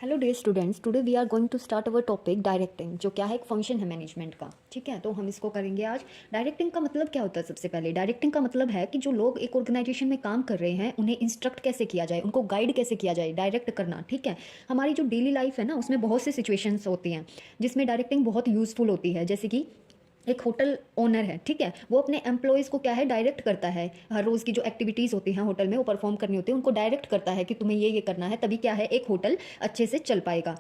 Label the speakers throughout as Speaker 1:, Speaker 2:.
Speaker 1: Hello dear students, today we are going to start our topic directing, जो क्या है एक फंक्शन है मैनेजमेंट का। ठीक है, तो हम इसको करेंगे आज। डायरेक्टिंग का मतलब क्या होता है? सबसे पहले डायरेक्टिंग का मतलब है कि जो लोग एक ऑर्गेनाइजेशन में काम कर रहे हैं उन्हें इंस्ट्रक्ट कैसे किया जाए, उनको गाइड कैसे किया जाए, डायरेक्ट करना। ठीक है, हमारी जो डेली लाइफ है ना, उसमें बहुत सी सिचुएशंस होती हैं जिसमें डायरेक्टिंग बहुत यूज़फुल होती है। जैसे कि एक होटल ओनर है, ठीक है, वो अपने एम्प्लॉयज़ को क्या है डायरेक्ट करता है। हर रोज़ की जो एक्टिविटीज़ होती हैं होटल में वो परफॉर्म करनी होती है, उनको डायरेक्ट करता है कि तुम्हें ये करना है, तभी क्या है एक होटल अच्छे से चल पाएगा।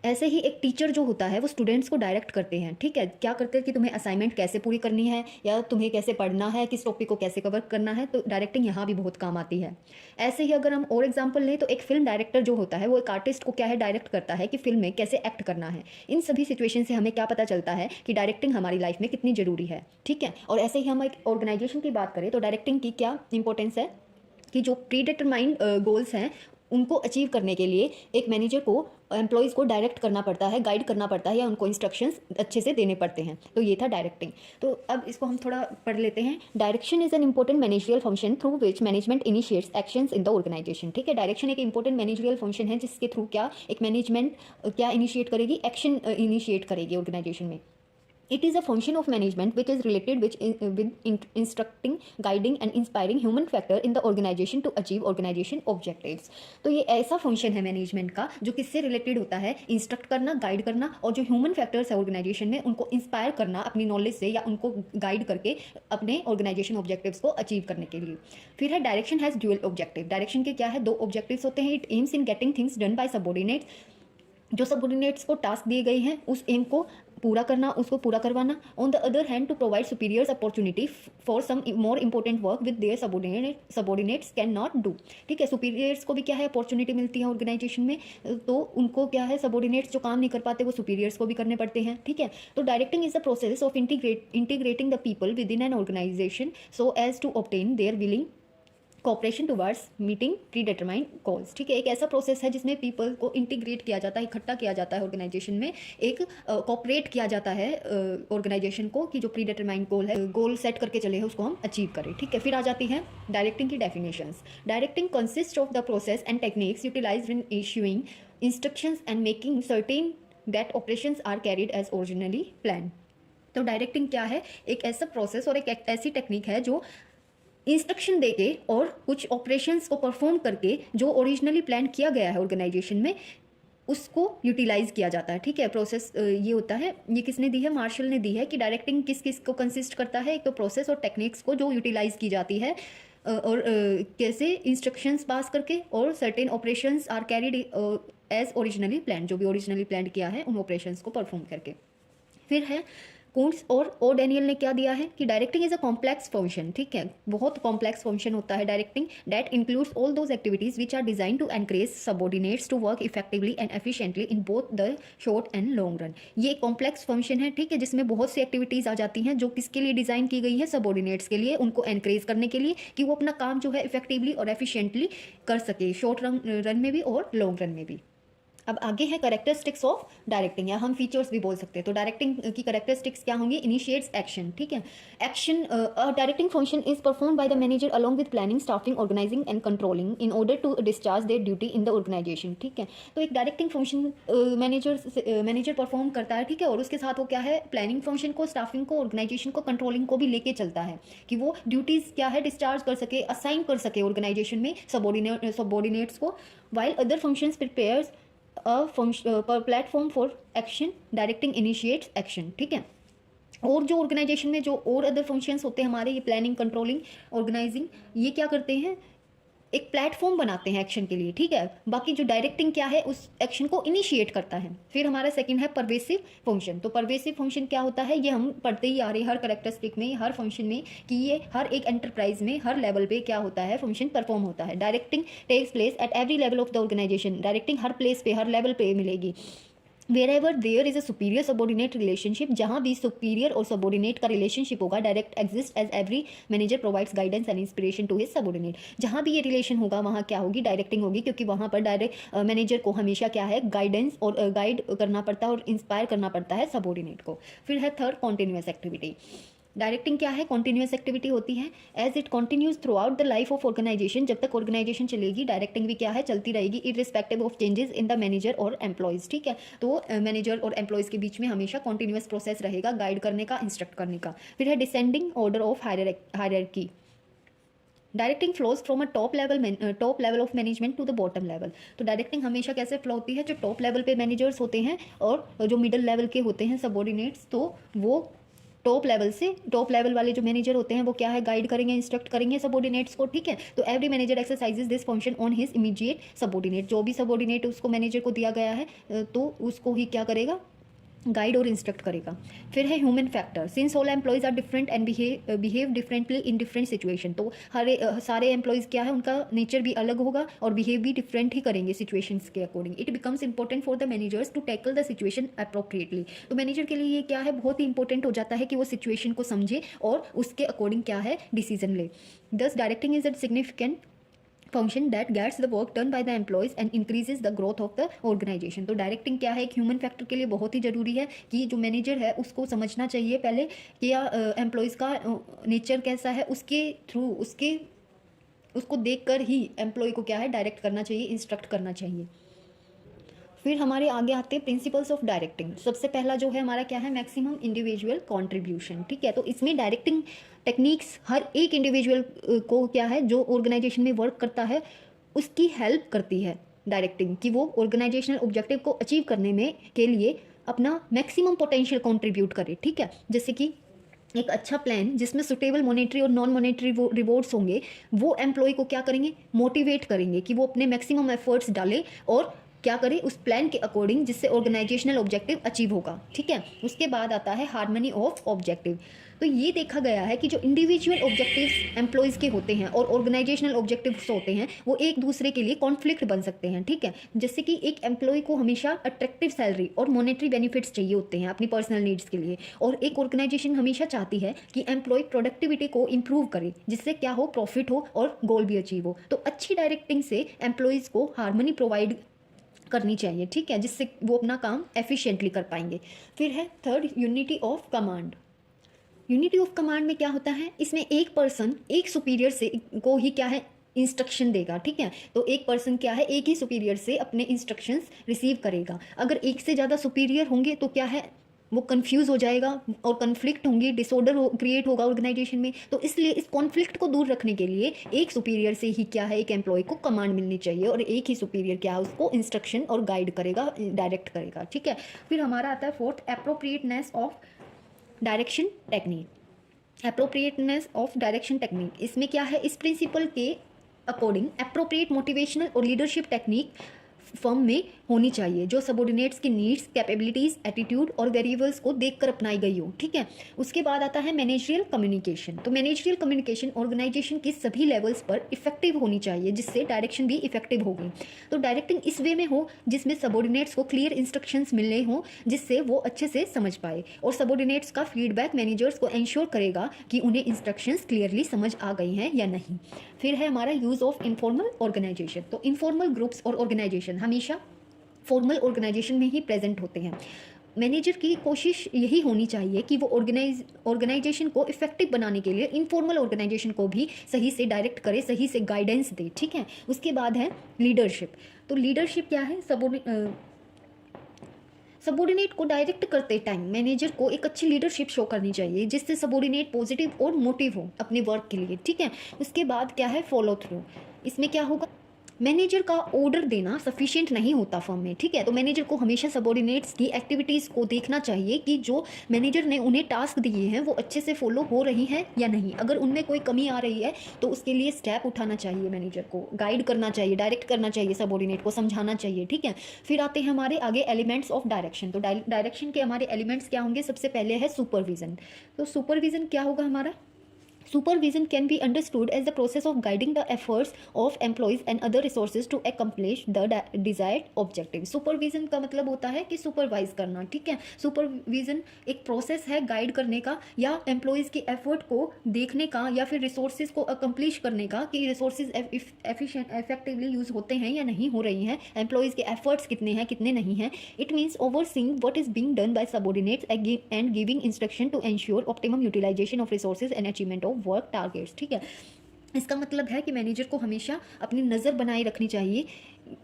Speaker 1: ऐसे ही एक टीचर जो होता है वो स्टूडेंट्स को डायरेक्ट करते हैं। ठीक है, क्या करते हैं कि तुम्हें असाइनमेंट कैसे पूरी करनी है या तुम्हें कैसे पढ़ना है, किस टॉपिक को कैसे कवर करना है, तो डायरेक्टिंग यहाँ भी बहुत काम आती है। ऐसे ही अगर हम और एग्जांपल लें तो एक फिल्म डायरेक्टर जो होता है वो एक आर्टिस्ट को क्या है डायरेक्ट करता है कि फिल्म में कैसे एक्ट करना है। इन सभी सिचुएशन से हमें क्या पता चलता है कि डायरेक्टिंग हमारी लाइफ में कितनी ज़रूरी है। ठीक है, और ऐसे ही हम एक ऑर्गेनाइजेशन की बात करें तो डायरेक्टिंग की क्या इंपॉर्टेंस है कि जो प्री डिटरमाइंड गोल्स हैं उनको अचीव करने के लिए एक मैनेजर को एम्प्लॉयज़ को डायरेक्ट करना पड़ता है, गाइड करना पड़ता है, या उनको इंस्ट्रक्शंस अच्छे से देने पड़ते हैं। तो ये था डायरेक्टिंग। तो अब इसको हम थोड़ा पढ़ लेते हैं। Direction is an important managerial function through which management initiates actions in the organisation. ठीक है, डायरेक्शन एक इंपॉर्टेंट मैनेजरियल फंक्शन है जिसके थ्रू क्या एक मैनेजमेंट क्या इनिशिएट करेगी, एक्शन इनिशिएट करेगी ऑर्गेनाइजेशन में। It is a function of management which is related with instructing, guiding and inspiring human factor in the organization to achieve organization objectives। तो ये ऐसा फंक्शन है मैनेजमेंट का जो किससे रिलेटेड होता है? इंस्ट्रक्ट करना, गाइड करना, और जो ह्यूमन फैक्टर्स है ऑर्गेनाइजेशन में उनको इंस्पायर करना अपनी नॉलेज से या उनको गाइड करके अपने ऑर्गेनाइजेशन ऑब्जेक्टिव्स को अचीव करने के लिए। फिर है direction has dual objective. Direction के क्या है? दो ऑब्जेक्टिव्स होते हैं। It aims in getting things done by subordinates. जो सबऑर्डिनेट्स को टास्क दिए गए हैं उस एम को पूरा करना, उसको पूरा करवाना। On the other hand to provide superiors opportunity for some more important work with their subordinates can not do. ठीक है, सुपीरियर्स को भी क्या है अपॉर्चुनिटी मिलती है ऑर्गेनाइजेशन में, तो उनको क्या है सबऑर्डिनेट्स जो काम नहीं कर पाते वो सुपीरियर्स को भी करने पड़ते हैं। ठीक है, तो directing is the process of integrating the people within an organisation so as to obtain their willing cooperation towards meeting predetermined goals. ठीक है, एक ऐसा प्रोसेस है जिसमें पीपल को इंटीग्रेट किया जाता है, इकट्ठा किया जाता है ऑर्गेनाइजेशन में, एक कॉपरेट किया जाता है ऑर्गेनाइजेशन को कि जो प्री डिटरमाइंड गोल है, गोल सेट करके चले हैं उसको हम अचीव करें। ठीक है, फिर आ जाती हैं डायरेक्टिंग की definitions. Directing consist of the process and techniques utilised in issuing instructions and making certain that operations are carried as originally plan. तो डायरेक्टिंग क्या है? एक ऐसा प्रोसेस और एक ऐसी टेक्निक है जो इंस्ट्रक्शन देके और कुछ ऑपरेशंस को परफॉर्म करके जो ओरिजिनली प्लान किया गया है ऑर्गेनाइजेशन में उसको यूटिलाइज किया जाता है। ठीक है, प्रोसेस ये होता है, ये किसने दी है? मार्शल ने दी है कि डायरेक्टिंग किस किस को कंसिस्ट करता है। एक तो प्रोसेस और टेक्निक्स को जो यूटिलाइज की जाती है और कैसे इंस्ट्रक्शंस पास करके, और certain operations are carried as originally plan, जो भी ओरिजिनली प्लान किया है उन ऑपरेशंस को परफॉर्म करके। फिर है कूंट्स और ओ डैनियल ने क्या दिया है कि directing is a complex function. ठीक है, बहुत कॉम्प्लेक्स फंक्शन होता है directing, that includes all those activities which are design to encourage subordinates to work effectively and efficiently in both the short and long run. ये एक complex function है, ठीक है, जिसमें बहुत सी एक्टिविटीज आ जाती हैं जो किसके लिए डिजाइन की गई है? सबऑर्डिनेट्स के लिए, उनको एनकरेज करने के लिए कि वो अपना काम जो है इफेक्टिवली और एफिशिएंटली कर सके, शॉर्ट रन में भी और लॉन्ग रन में भी। अब आगे है करेक्टरिस्टिक्स ऑफ डायरेक्टिंग, या हम फीचर्स भी बोल सकते हैं। तो डायरेक्टिंग की करेक्टरिस्टिक्स क्या होंगी? Initiates action. ठीक है, action directing function is perform by the manager along with planning, staffing, organizing and controlling in order to discharge their duty in the organisation. ठीक है, तो एक डायरेक्टिंग फंक्शन मैनेजर परफॉर्म करता है। ठीक है, और उसके साथ वो क्या है प्लानिंग फंक्शन को, स्टाफिंग को, ऑर्गेनाइजेशन को, कंट्रोलिंग को भी लेके चलता है कि वो ड्यूटीज़ क्या है डिस्चार्ज कर सके, असाइन कर सके ऑर्गेनाइजेशन में सबऑर्डिनेट्स को, while other functions prepares platform for action. Directing initiates action. ठीक है, और जो ऑर्गेनाइजेशन में जो और अदर फंक्शंस होते हैं हमारे, ये प्लानिंग, कंट्रोलिंग, ऑर्गेनाइजिंग, ये क्या करते हैं? एक प्लेटफॉर्म बनाते हैं एक्शन के लिए। ठीक है, बाकी जो डायरेक्टिंग क्या है उस एक्शन को इनिशिएट करता है। फिर हमारा सेकंड है परवेसिव फंक्शन। तो परवेसिव फंक्शन क्या होता है? ये हम पढ़ते ही आ रहे हैं हर करेक्टरिस्टिक में, हर फंक्शन में, कि ये हर एक एंटरप्राइज में हर लेवल पे क्या होता है फंक्शन परफॉर्म होता है। Directing takes place at every level of the organization. Directing हर प्लेस पे, हर लेवल पे मिलेगी। wherever there is a superior subordinate relationship, जहाँ भी सुपीरियर और सबॉर्डिनेट का रिलेशनशिप होगा, direct exist as every manager provides guidance and inspiration to his subordinate. जहाँ भी ये रिलेशन होगा वहाँ क्या होगी? डायरेक्टिंग होगी, क्योंकि वहाँ पर डायरेक्ट मैनेजर को हमेशा क्या है गाइडेंस और गाइड करना पड़ता है और इंस्पायर करना पड़ता है सबॉर्डिनेट को। फिर है थर्ड कॉन्टिन्यूस एक्टिविटी। डायरेक्टिंग क्या है, कॉन्टिन्यूस एक्टिविटी होती है as it continues throughout the life of organization. जब तक ऑर्गेनाइजेशन चलेगी डायरेक्टिंग भी क्या है, चलती रहेगी, irrespective of changes in the manager और एम्प्लॉयज़। ठीक है, तो मैनेजर और एम्प्लॉयज़ के बीच में हमेशा कॉन्टिन्यूस प्रोसेस रहेगा गाइड करने का, इंस्ट्रक्ट करने का। फिर है descending order of hierarchy. Directing flows from a top level of management to the bottom level. तो डायरेक्टिंग हमेशा कैसे फ्लो होती है, जो टॉप लेवल पे मैनेजर्स होते हैं और जो मिडिल लेवल के होते हैं सबॉर्डिनेट्स, तो वो टॉप लेवल वाले जो मैनेजर होते हैं वो क्या है, गाइड करेंगे, इंस्ट्रक्ट करेंगे सबॉर्डिनेट्स को। ठीक है, तो every manager exercises this function on his immediate subordinate. जो भी सबॉर्डिनेट उसको मैनेजर को दिया गया है तो उसको ही क्या करेगा, गाइड और इंस्ट्रक्ट करेगा। फिर है human factor. Since all employees are different and behave differently in different situation. तो सारे एम्प्लॉयज़ क्या है, उनका नेचर भी अलग होगा और बिहेव भी डिफरेंट ही करेंगे सिचुएशंस के according. It becomes important for the managers to tackle the situation appropriately. तो मैनेजर के लिए ये क्या है, बहुत ही इंपॉर्टेंट हो जाता है कि वो सिचुएशन को समझे और उसके अकॉर्डिंग क्या है डिसीजन ले। Thus directing is a significant function that gets the work done by the employees and increases the growth of the organization. तो डायरेक्टिंग क्या है, एक ह्यूमन फैक्टर के लिए बहुत ही जरूरी है कि जो मैनेजर है उसको समझना चाहिए पहले कि या एम्प्लॉयज़ का नेचर कैसा है, उसके थ्रू उसको देखकर ही एम्प्लॉय को क्या है डायरेक्ट करना चाहिए, इंस्ट्रक्ट करना चाहिए। फिर हमारे आगे आते हैं प्रिंसिपल्स ऑफ डायरेक्टिंग। सबसे पहला जो है हमारा क्या है, मैक्सिमम इंडिविजुअल कंट्रीब्यूशन। ठीक है, तो इसमें डायरेक्टिंग टेक्निक्स हर एक इंडिविजुअल को क्या है, जो ऑर्गेनाइजेशन में वर्क करता है उसकी हेल्प करती है डायरेक्टिंग, कि वो ऑर्गेनाइजेशनल ऑब्जेक्टिव को अचीव करने में के लिए अपना मैक्सिमम पोटेंशियल कंट्रीब्यूट करे। ठीक है, जैसे कि एक अच्छा प्लान जिसमें सुटेबल मॉनेटरी और नॉन मॉनेटरी रिवॉर्ड्स होंगे, वो एम्प्लॉय को क्या करेंगे, मोटिवेट करेंगे कि वो अपने मैक्सिमम एफर्ट्स डाले और क्या करे उस प्लान के अकॉर्डिंग, जिससे ऑर्गेनाइजेशनल ऑब्जेक्टिव अचीव होगा। ठीक है, उसके बाद आता है हार्मनी ऑफ ऑब्जेक्टिव। तो ये देखा गया है कि जो इंडिविजुअल ऑब्जेक्टिव्स एम्प्लॉयज़ के होते हैं और ऑर्गेनाइजेशनल ऑब्जेक्टिव्स होते हैं वो एक दूसरे के लिए कॉन्फ्लिक्ट बन सकते हैं। ठीक है, जैसे कि एक एम्प्लॉय को हमेशा अट्रैक्टिव सैलरी और मॉनेटरी बेनिफिट्स चाहिए होते हैं अपनी पर्सनल नीड्स के लिए, और एक ऑर्गेनाइजेशन हमेशा चाहती है कि एम्प्लॉय प्रोडक्टिविटी को इंप्रूव करे, जिससे क्या हो, प्रॉफिट हो और गोल भी अचीव हो। तो अच्छी डायरेक्टिंग से एम्प्लॉयज़ को हार्मनी प्रोवाइड करनी चाहिए। ठीक है, जिससे वो अपना काम एफिशिएंटली कर पाएंगे। फिर है third, unity of command. Unity of command में क्या होता है, इसमें एक पर्सन एक सुपीरियर से को ही क्या है इंस्ट्रक्शन देगा। ठीक है, तो एक पर्सन क्या है, एक ही सुपीरियर से अपने इंस्ट्रक्शंस रिसीव करेगा। अगर एक से ज़्यादा सुपीरियर होंगे तो क्या है, वो कंफ्यूज हो जाएगा और कन्फ्लिक्ट होंगी, डिसऑर्डर क्रिएट होगा ऑर्गेनाइजेशन में। तो इसलिए इस कॉन्फ्लिक्ट को दूर रखने के लिए एक सुपीरियर से ही क्या है, एक एम्प्लॉय को कमांड मिलनी चाहिए और एक ही सुपीरियर क्या है उसको इंस्ट्रक्शन और गाइड करेगा, डायरेक्ट करेगा। ठीक है, फिर हमारा आता है fourth, appropriateness of direction technique. Appropriateness of direction technique, इसमें क्या है, इस प्रिंसिपल के अकॉर्डिंग अप्रोप्रिएट मोटिवेशनल और लीडरशिप टेक्निक फर्म में होनी चाहिए, जो सबॉर्डिनेट्स की नीड्स, कैपेबिलिटीज़, एटीट्यूड और वेरिएबल्स को देखकर अपनाई गई हो। ठीक है, उसके बाद आता है मैनेजरियल कम्युनिकेशन। तो मैनेजरियल कम्युनिकेशन ऑर्गेनाइजेशन के सभी लेवल्स पर इफेक्टिव होनी चाहिए, जिससे डायरेक्शन भी इफेक्टिव होगी। तो डायरेक्टिंग इस वे में हो जिसमें सबॉर्डिनेट्स को क्लियर इंस्ट्रक्शंस मिलने हों, जिससे वो अच्छे से समझ पाए, और सबॉर्डिनेट्स का फीडबैक मैनेजर्स को इंश्योर करेगा कि उन्हें इंस्ट्रक्शंस क्लियरली समझ आ गई हैं या नहीं। फिर है हमारा यूज़ ऑफ इनफॉर्मल ऑर्गेनाइजेशन। तो इनफॉर्मल ग्रुप्स और ऑर्गेनाइजेशन हमेशा फॉर्मल ऑर्गेनाइजेशन में ही प्रेजेंट होते हैं। मैनेजर की कोशिश यही होनी चाहिए कि वो ऑर्गेनाइजेशन को इफेक्टिव बनाने के लिए इनफॉर्मल ऑर्गेनाइजेशन को भी सही से डायरेक्ट करे, सही से गाइडेंस दे। ठीक है, उसके बाद है लीडरशिप। तो लीडरशिप क्या है, सबॉर्डिनेट को डायरेक्ट करते टाइम मैनेजर को एक अच्छी लीडरशिप शो करनी चाहिए, जिससे सबॉर्डिनेट पॉजिटिव और मोटिव हो अपने वर्क के लिए। ठीक है, उसके बाद क्या है, फॉलो थ्रू। इसमें क्या होगा, मैनेजर का ऑर्डर देना सफिशिएंट नहीं होता फर्म में। ठीक है, तो मैनेजर को हमेशा सबॉर्डिनेट्स की एक्टिविटीज़ को देखना चाहिए कि जो मैनेजर ने उन्हें टास्क दिए हैं वो अच्छे से फॉलो हो रही हैं या नहीं। अगर उनमें कोई कमी आ रही है तो उसके लिए स्टेप उठाना चाहिए, मैनेजर को गाइड करना चाहिए, डायरेक्ट करना चाहिए, सबॉर्डिनेट को समझाना चाहिए। ठीक है, फिर आते हैं हमारे आगे एलिमेंट्स ऑफ डायरेक्शन। तो डायरेक्शन के हमारे एलिमेंट्स क्या होंगे, सबसे पहले है सुपरविजन। तो सुपरविजन क्या होगा हमारा, Supervision can be understood as the process of guiding the efforts of employees and other resources to accomplish the desired objective. Supervision का मतलब होता है कि सुपरवाइज करना, ठीक है। सुपरविजन एक प्रोसेस है गाइड करने का या एम्प्लॉयज़ की एफर्ट को देखने का या फिर रिसोर्सेज को अकम्प्लिश करने का कि रिसोर्सेज इफेक्टिवली यूज होते हैं या नहीं हो रही हैं, एम्प्लॉयज़ के एफर्ट्स कितने हैं कितने नहीं हैं। It means overseeing what is being done by subordinates and giving instruction to ensure optimum utilization of resources and achievement of work targets, ठीक है। इसका मतलब है कि मैनेजर को हमेशा अपनी नज़र बनाए रखनी चाहिए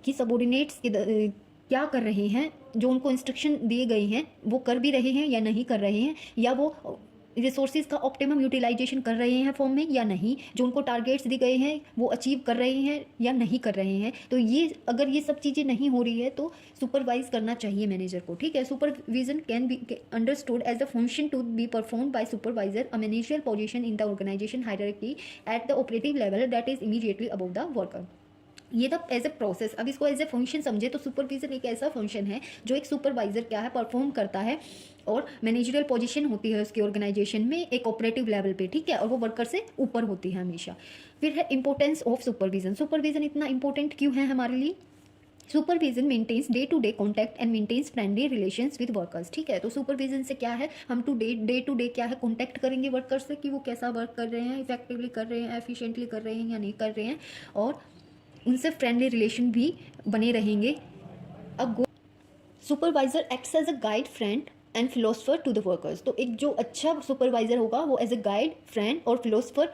Speaker 1: कि सबऑर्डिनेट्स क्या कर रहे हैं, जो उनको इंस्ट्रक्शन दिए गए हैं वो कर भी रहे हैं या नहीं कर रहे हैं, या वो रिसोर्सेज का ऑप्टिमम यूटिलाइजेशन कर रहे हैं फॉर्म में या नहीं, जो उनको टारगेट्स दिए गए हैं वो अचीव कर रहे हैं या नहीं कर रहे हैं। तो ये अगर ये सब चीज़ें नहीं हो रही है तो सुपरवाइज करना चाहिए मैनेजर को, ठीक है। Supervision can be understood as the function to be perform by supervisor, a managerial position in the organization hierarchy at the operative level that is immediately above the worker. ये तब as a process, अब इसको as a function समझे तो supervision एक ऐसा function है जो एक सुपरवाइजर क्या है परफॉर्म करता है और मैनेजरियल पोजीशन होती है उसकी ऑर्गेनाइजेशन में एक ऑपरेटिव लेवल पे, ठीक है, और वो वर्कर से ऊपर होती है हमेशा। फिर है इंपॉर्टेंस ऑफ सुपरविजन। सुपरविजन इतना इंपॉर्टेंट क्यों है हमारे लिए? Supervision maintains day to day contact and maintains friendly relations with workers, ठीक है। तो सुपरविजन से क्या है, हम डे टू डे क्या है कॉन्टैक्ट करेंगे वर्कर्स से कि वो कैसा वर्क कर रहे हैं, इफेक्टिवली कर रहे हैं, एफिशिएंटली कर रहे हैं या नहीं कर रहे हैं, और उनसे फ्रेंडली रिलेशन भी बने रहेंगे। अब supervisor acts as a guide, friend and philosopher to the workers. तो एक जो अच्छा सुपरवाइजर होगा वो एज अ गाइड, फ्रेंड और फिलोसफर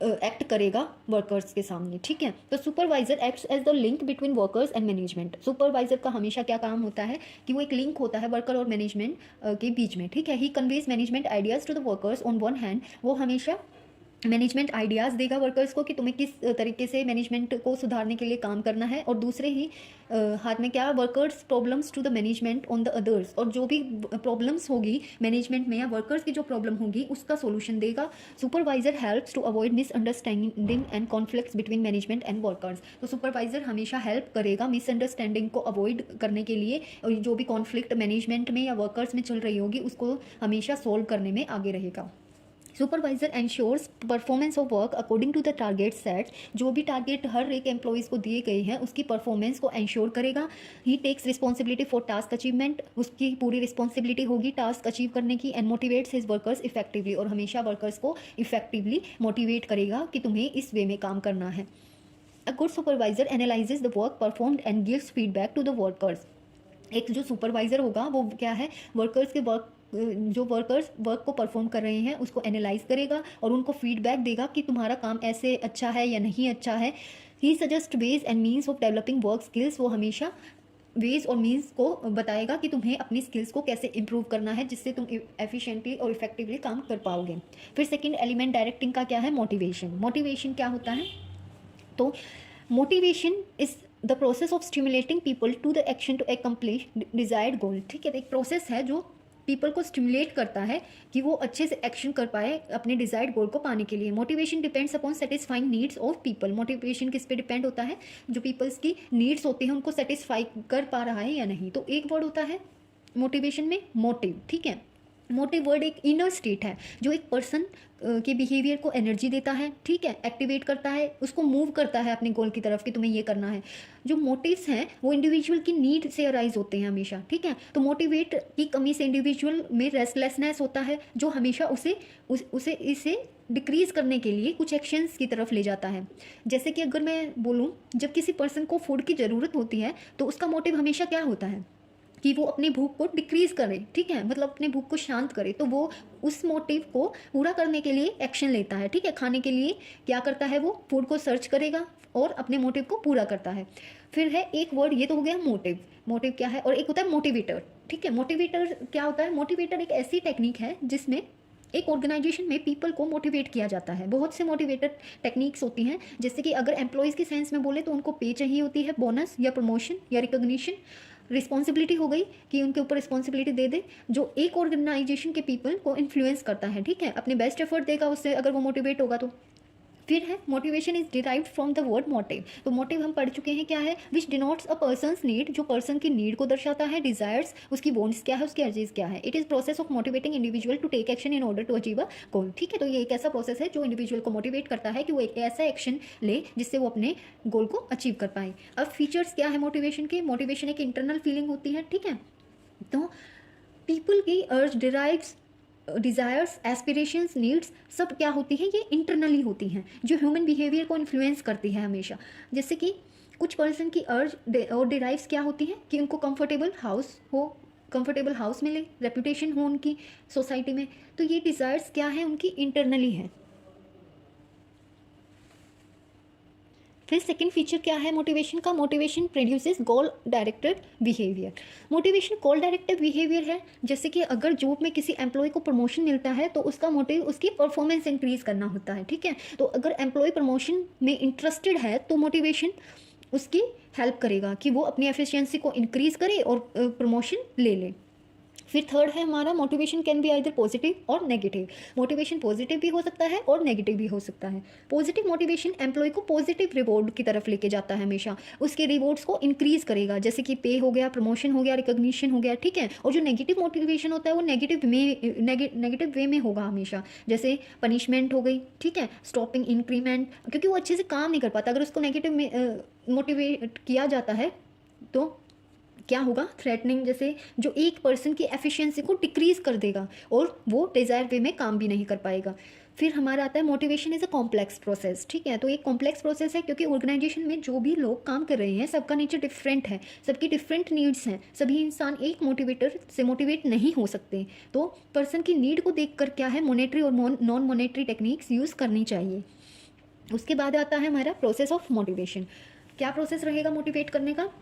Speaker 1: एक्ट करेगा वर्कर्स के सामने, ठीक है। तो supervisor acts as the link between workers and management. Supervisor का हमेशा क्या काम होता है कि वो एक लिंक होता है वर्कर और मैनेजमेंट के बीच में, ठीक है। He conveys management ideas to the workers on one hand, वो हमेशा मैनेजमेंट आइडियाज़ देगा वर्कर्स को कि तुम्हें किस तरीके से मैनेजमेंट को सुधारने के लिए काम करना है, और दूसरे ही हाथ में क्या, workers problems to the management on the others, और जो भी प्रॉब्लम्स होगी मैनेजमेंट में या वर्कर्स की जो प्रॉब्लम होगी उसका सोल्यूशन देगा। Supervisor helps to avoid misunderstanding and conflicts between management and workers. तो सुपरवाइजर हमेशा हेल्प करेगा मिसअंडरस्टैंडिंग को अवॉइड करने के लिए, और जो भी कॉन्फ्लिक्ट मैनेजमेंट में या वर्कर्स में चल रही होगी उसको हमेशा सोल्व करने में आगे रहेगा। Supervisor ensures performance of work according to the target set. जो भी टारगेट हर एक एम्प्लॉयज़ को दिए गए हैं उसकी परफॉर्मेंस को एंश्योर करेगा। He takes responsibility for task achievement, उसकी पूरी रिस्पॉन्सिबिलिटी होगी टास्क अचीव करने की। And motivates his workers effectively, और हमेशा वर्कर्स को इफेक्टिवली मोटिवेट करेगा कि तुम्हें इस वे में काम करना है। A good supervisor analyses the work performed and gives feedback to the workers. एक जो सुपरवाइजर होगा वो क्या है, वर्कर्स के जो वर्कर्स वर्क को परफॉर्म कर रहे हैं उसको एनालाइज करेगा और उनको फीडबैक देगा कि तुम्हारा काम ऐसे अच्छा है या नहीं अच्छा है। He suggest ways and means of developing work skills, वो हमेशा वेज और मीन्स को बताएगा कि तुम्हें अपनी स्किल्स को कैसे इंप्रूव करना है जिससे तुम एफिशिएंटली और इफेक्टिवली काम कर पाओगे। फिर सेकंड एलिमेंट डायरेक्टिंग का क्या है, मोटिवेशन। मोटिवेशन क्या होता है, तो motivation is the process of stimulating people to the action to accomplish desired goal, ठीक है। एक प्रोसेस है जो पीपल को स्टिमुलेट करता है कि वो अच्छे से एक्शन कर पाए अपने डिजायर्ड गोल को पाने के लिए। Motivation depends upon satisfying needs of people. Motivation किस पे डिपेंड होता है, जो पीपल्स की नीड्स होती हैं उनको सेटिस्फाई कर पा रहा है या नहीं। तो एक वर्ड होता है मोटिवेशन में, मोटिव, ठीक है। मोटिव वर्ड एक इनर स्टेट है जो एक पर्सन के बिहेवियर को एनर्जी देता है, ठीक है, एक्टिवेट करता है, उसको मूव करता है अपने गोल की तरफ कि तुम्हें ये करना है। जो मोटिव्स हैं वो इंडिविजुअल की नीड से अराइज होते हैं हमेशा, ठीक है। तो मोटिवेट की कमी से इंडिविजुअल में रेस्टलेसनेस होता है जो हमेशा उसे इसे डिक्रीज करने के लिए कुछ एक्शंस की तरफ ले जाता है। जैसे कि अगर मैं बोलूँ, जब किसी पर्सन को फूड की ज़रूरत होती है तो उसका मोटिव हमेशा क्या होता है कि वो अपनी भूख को डिक्रीज करे, ठीक है, मतलब अपने भूख को शांत करे। तो वो उस मोटिव को पूरा करने के लिए एक्शन लेता है, ठीक है। खाने के लिए क्या करता है, वो फूड को सर्च करेगा और अपने मोटिव को पूरा करता है। फिर है एक वर्ड, ये तो हो गया मोटिव। मोटिव क्या है, और एक होता है मोटिवेटर, ठीक है। मोटिवेटर क्या होता है, मोटिवेटर एक ऐसी टेक्निक है जिसमें एक ऑर्गेनाइजेशन में पीपल को मोटिवेट किया जाता है। बहुत से मोटिवेटर टेक्निक्स होती हैं, जैसे कि अगर एम्प्लॉयज़ की सेंस में बोले तो उनको पे चाहिए होती है, बोनस या प्रमोशन या रिकॉग्निशन। रिस्पॉन्सिबिलिटी हो गई कि उनके ऊपर रिस्पॉन्सिबिलिटी दे दे, जो एक ऑर्गेनाइजेशन के पीपल को इन्फ्लुएंस करता है, ठीक है, अपने बेस्ट एफर्ट देगा उससे अगर वो मोटिवेट होगा तो। फिर है motivation is derived from the word motive. तो मोटिव हम पढ़ चुके हैं क्या है, विच डिनोट्स अ पर्सनस नीड, जो पर्सन की नीड को दर्शाता है, डिजायर्स उसकी वॉन्ट्स क्या है, उसकी अर्जीज क्या है। It is process of motivating individual to take action in order to achieve a goal. ठीक है, तो ये एक ऐसा प्रोसेस है जो इंडिविजुअल को मोटिवेट करता है कि वो एक ऐसा एक्शन ले जिससे वो अपने गोल को अचीव कर पाए। अब फीचर्स क्या है मोटिवेशन के, मोटिवेशन एक इंटरनल फीलिंग होती है। ठीक है, तो पीपल की अर्ज डिराइव्स डिज़ायर्स एस्पिरेशंस नीड्स सब क्या होती हैं, ये इंटरनली होती हैं जो ह्यूमन बिहेवियर को इन्फ्लुएंस करती है हमेशा। जैसे कि कुछ पर्सन की अर्ज और डिराइव्स क्या होती हैं कि उनको कंफर्टेबल हाउस मिले, रेपुटेशन हो उनकी सोसाइटी में, तो ये डिज़ायर्स क्या है उनकी इंटरनली है। फिर सेकंड फीचर क्या है मोटिवेशन का, मोटिवेशन प्रोड्यूसेस गोल डायरेक्टेड बिहेवियर। मोटिवेशन गोल डायरेक्टेड बिहेवियर है, जैसे कि अगर जॉब में किसी एम्प्लॉय को प्रमोशन मिलता है तो उसका मोटिव उसकी परफॉर्मेंस इंक्रीज करना होता है। ठीक है, तो अगर एम्प्लॉय प्रमोशन में इंटरेस्टेड है तो मोटिवेशन उसकी हेल्प करेगा कि वो अपनी एफिशिएंसी को इंक्रीज करे और प्रमोशन ले ले। फिर थर्ड है हमारा motivation can be either positive और नेगेटिव। मोटिवेशन पॉजिटिव भी हो सकता है और नेगेटिव भी हो सकता है। पॉजिटिव मोटिवेशन एम्प्लॉय को पॉजिटिव रिवॉर्ड की तरफ लेके जाता है, हमेशा उसके रिवॉर्ड्स को इंक्रीज करेगा, जैसे कि पे हो गया, प्रमोशन हो गया, रिकॉग्निशन हो गया। ठीक है, और जो नेगेटिव मोटिवेशन होता है वो नेगेटिव वे में होगा हमेशा, जैसे पनिशमेंट हो गई। ठीक है, स्टॉपिंग इंक्रीमेंट, क्योंकि वो अच्छे से काम नहीं कर पाता। अगर उसको नेगेटिव में मोटिवेट किया जाता है तो क्या होगा, थ्रेटनिंग, जैसे जो एक पर्सन की एफिशिएंसी को डिक्रीज कर देगा और वो डिज़ायर वे में काम भी नहीं कर पाएगा। फिर हमारा आता है motivation is a complex process. ठीक है, तो एक कॉम्प्लेक्स प्रोसेस है क्योंकि ऑर्गेनाइजेशन में जो भी लोग काम कर रहे हैं सबका नेचर डिफरेंट है, सबकी डिफरेंट नीड्स हैं, सभी इंसान एक मोटिवेटर से मोटिवेट नहीं हो सकते। तो पर्सन की नीड को देख कर क्या है मॉनेटरी और नॉन मॉनेटरी टेक्निक्स यूज़ करनी चाहिए। उसके बाद आता है हमारा प्रोसेस ऑफ मोटिवेशन। क्या प्रोसेस रहेगा मोटिवेट करने का,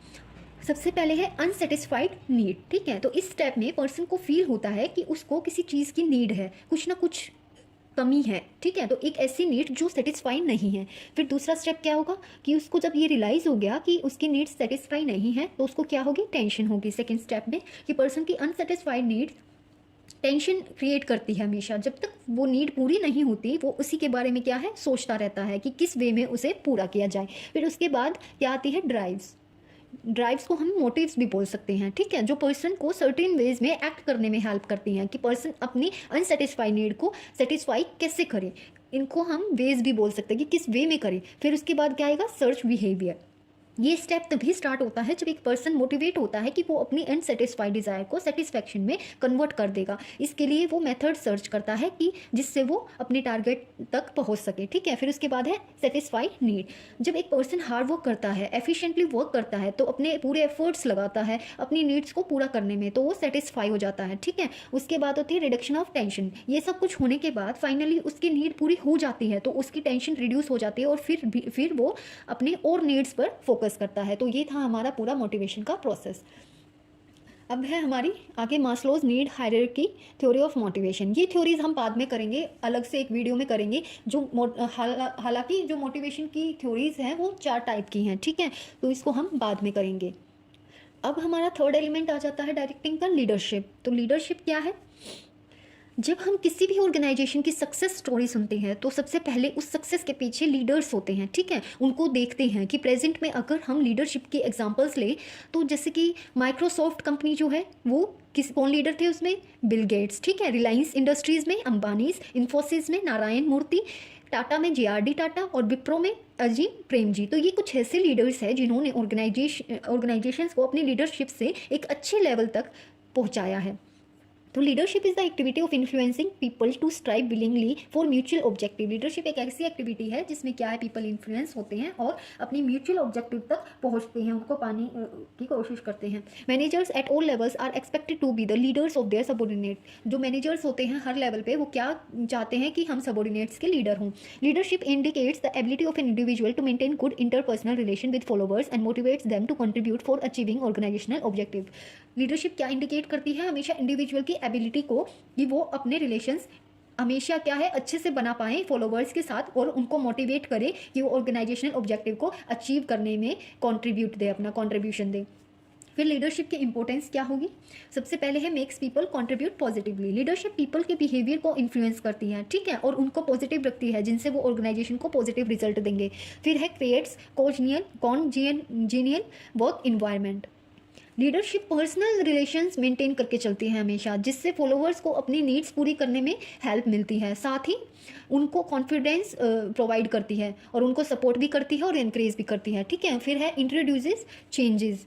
Speaker 1: सबसे पहले है अनसेटिस्फाइड नीड। ठीक है, तो इस स्टेप में पर्सन को फील होता है कि उसको किसी चीज़ की नीड है, कुछ ना कुछ कमी है। ठीक है, तो एक ऐसी नीड जो सेटिस्फाई नहीं है। फिर दूसरा स्टेप क्या होगा कि उसको जब ये रियलाइज़ हो गया कि उसकी नीड सेटिस्फाई नहीं है तो उसको क्या होगी, टेंशन होगी। सेकेंड स्टेप में कि पर्सन की अनसेटिस्फाइड नीड टेंशन क्रिएट करती है हमेशा, जब तक वो नीड पूरी नहीं होती वो उसी के बारे में क्या है सोचता रहता है कि किस वे में उसे पूरा किया जाए। फिर उसके बाद क्या आती है, ड्राइव्स को हम मोटिव्स भी बोल सकते हैं। ठीक है, जो पर्सन को सर्टेन वेज में एक्ट करने में हेल्प करती हैं कि पर्सन अपनी अनसेटिस्फाइड नीड को सेटिस्फाई कैसे करे, इनको हम वेज भी बोल सकते हैं कि किस वे में करें। फिर उसके बाद क्या आएगा, सर्च बिहेवियर। ये स्टेप तभी स्टार्ट होता है जब एक पर्सन मोटिवेट होता है कि वो अपनी अनसेटिस्फाइड डिज़ायर को सेटिस्फैक्शन में कन्वर्ट कर देगा। इसके लिए वो मेथड सर्च करता है कि जिससे वो अपने टारगेट तक पहुंच सके। ठीक है, फिर उसके बाद है सेटिस्फाइड नीड। जब एक पर्सन हार्ड वर्क करता है, एफिशिएंटली वर्क करता है, तो अपने पूरे एफर्ट्स लगाता है अपनी नीड्स को पूरा करने में, तो वो सेटिस्फाई हो जाता है। ठीक है, उसके बाद होती है रिडक्शन ऑफ टेंशन। ये सब कुछ होने के बाद फाइनली उसकी नीड पूरी हो जाती है तो उसकी टेंशन रिड्यूस हो जाती है और फिर वो अपने और नीड्स पर फोकस करता है। तो ये था हमारा पूरा मोटिवेशन का प्रोसेस। अब है हमारी आगे Maslow's need hierarchy theory of motivation. ये थ्योरीज हम बाद में करेंगे, अलग से एक वीडियो में करेंगे। जो हालांकि जो मोटिवेशन की थ्योरीज हैं वो 4 टाइप की हैं। ठीक है, तो इसको हम बाद में करेंगे। अब हमारा थर्ड एलिमेंट आ जाता है डायरेक्टिंग का, लीडरशिप। तो लीडरशिप क्या है, जब हम किसी भी ऑर्गेनाइजेशन की सक्सेस स्टोरी सुनते हैं तो सबसे पहले उस सक्सेस के पीछे लीडर्स होते हैं। ठीक है, उनको देखते हैं कि प्रेजेंट में अगर हम लीडरशिप के एग्जांपल्स लें तो जैसे कि माइक्रोसॉफ्ट कंपनी जो है वो कौन लीडर थे उसमें, बिल गेट्स। ठीक है, रिलायंस इंडस्ट्रीज़ में अंबानीज, इन्फोसिस में नारायण मूर्ति, टाटा में JRD टाटा और विप्रो में अजीम प्रेमजी। तो ये कुछ ऐसे लीडर्स हैं जिन्होंने ऑर्गेनाइजेशंस को अपनी लीडरशिप से एक अच्छे लेवल तक पहुँचाया है। तो leadership is the activity of influencing people to strive willingly for mutual objective. Leadership एक ऐसी एक्टिविटी है जिसमें क्या है, पीपल इन्फ्लुएंस होते हैं और अपनी म्यूचुअल ऑब्जेक्टिव तक पहुंचते हैं, उनको पाने की कोशिश करते हैं। Managers at all levels are expected to be the leaders of their subordinate. जो मैनेजर्स होते हैं हर लेवल पे वो क्या चाहते हैं कि हम सबॉर्डिनेट्स के लीडर हों। Leadership indicates the ability of an individual to maintain good interpersonal relation with followers and motivates them to contribute for achieving organizational objective. Leadership क्या इंडिकेट करती है, हमेशा इंडिविजुअल की एबिलिटी को कि वो अपने रिलेशंस हमेशा क्या है अच्छे से बना पाएँ फॉलोवर्स के साथ और उनको मोटिवेट करे कि वो ऑर्गेनाइजेशनल ऑब्जेक्टिव को अचीव करने में कंट्रीब्यूट दे, अपना कंट्रीब्यूशन दे। फिर लीडरशिप की इंपॉर्टेंस क्या होगी? सबसे पहले है makes people contribute positively. Leadership people के बिहेवियर को इन्फ्लुएंस करती है, ठीक है, और उनको पॉजिटिव रखती है, जिनसे वो ऑर्गेनाइजेशन को पॉजिटिव रिजल्ट देंगे। फिर है creates congenial work environment. Leadership personal relations maintain करके चलती है हमेशा, जिससे फॉलोअर्स को अपनी नीड्स पूरी करने में हेल्प मिलती है, साथ ही उनको कॉन्फिडेंस प्रोवाइड करती है और उनको सपोर्ट भी करती है और एनकरेज भी करती है, ठीक है। फिर है इंट्रोड्यूसेस चेंजेस।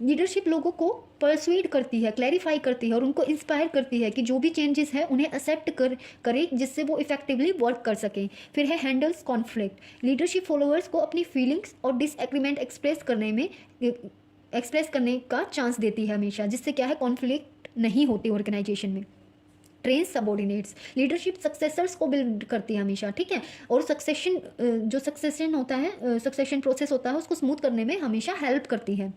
Speaker 1: लीडरशिप लोगों को परsuade करती है, क्लैरिफाई करती है और उनको इंस्पायर करती है कि जो भी चेंजेस है उन्हें एक्सेप्ट करें, जिससे वो इफेक्टिवली वर्क कर सकें। फिर है हैंडल्स कॉन्फ्लिक्ट। लीडरशिप फॉलोअर्स को अपनी फीलिंग्स और डिसएग्रीमेंट एक्सप्रेस करने का चांस देती है हमेशा, जिससे क्या है कॉन्फ्लिक्ट नहीं होती ऑर्गेनाइजेशन में। Train subordinates. लीडरशिप सक्सेसर्स को बिल्ड करती है हमेशा, ठीक है, और सक्सेशन होता है, सक्सेशन प्रोसेस होता है, उसको स्मूथ करने में हमेशा हेल्प करती है।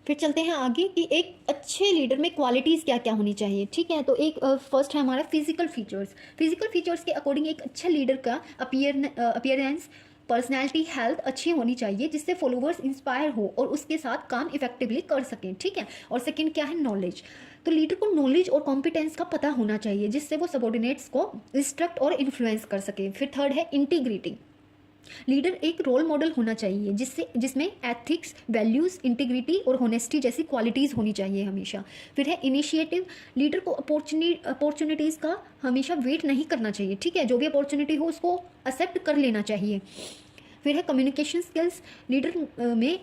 Speaker 1: फिर चलते हैं आगे कि एक अच्छे लीडर में क्वालिटीज़ क्या क्या होनी चाहिए, ठीक है। तो एक फर्स्ट है हमारा फिजिकल फीचर्स। फिजिकल फीचर्स के अकॉर्डिंग एक अच्छे लीडर का अपीयरेंस, पर्सनैलिटी, हेल्थ अच्छी होनी चाहिए, जिससे फॉलोअर्स इंस्पायर हो और उसके साथ काम इफेक्टिवली कर सकें, ठीक है। और सेकंड क्या है, नॉलेज। तो लीडर को नॉलेज और कॉम्पिटेंस का पता होना चाहिए, जिससे वो सबॉर्डिनेट्स को इंस्ट्रक्ट और इन्फ्लुएंस कर सके। फिर थर्ड है इंटीग्रिटी। लीडर एक रोल मॉडल होना चाहिए, जिसमें एथिक्स, वैल्यूज़, इंटीग्रिटी और होनेस्टी जैसी क्वालिटीज़ होनी चाहिए हमेशा। फिर है इनिशिएटिव। लीडर को अपॉर्चुनिटीज़ का हमेशा वेट नहीं करना चाहिए, ठीक है, जो भी अपॉर्चुनिटी हो उसको एक्सेप्ट कर लेना चाहिए। फिर है कम्युनिकेशन स्किल्स। लीडर में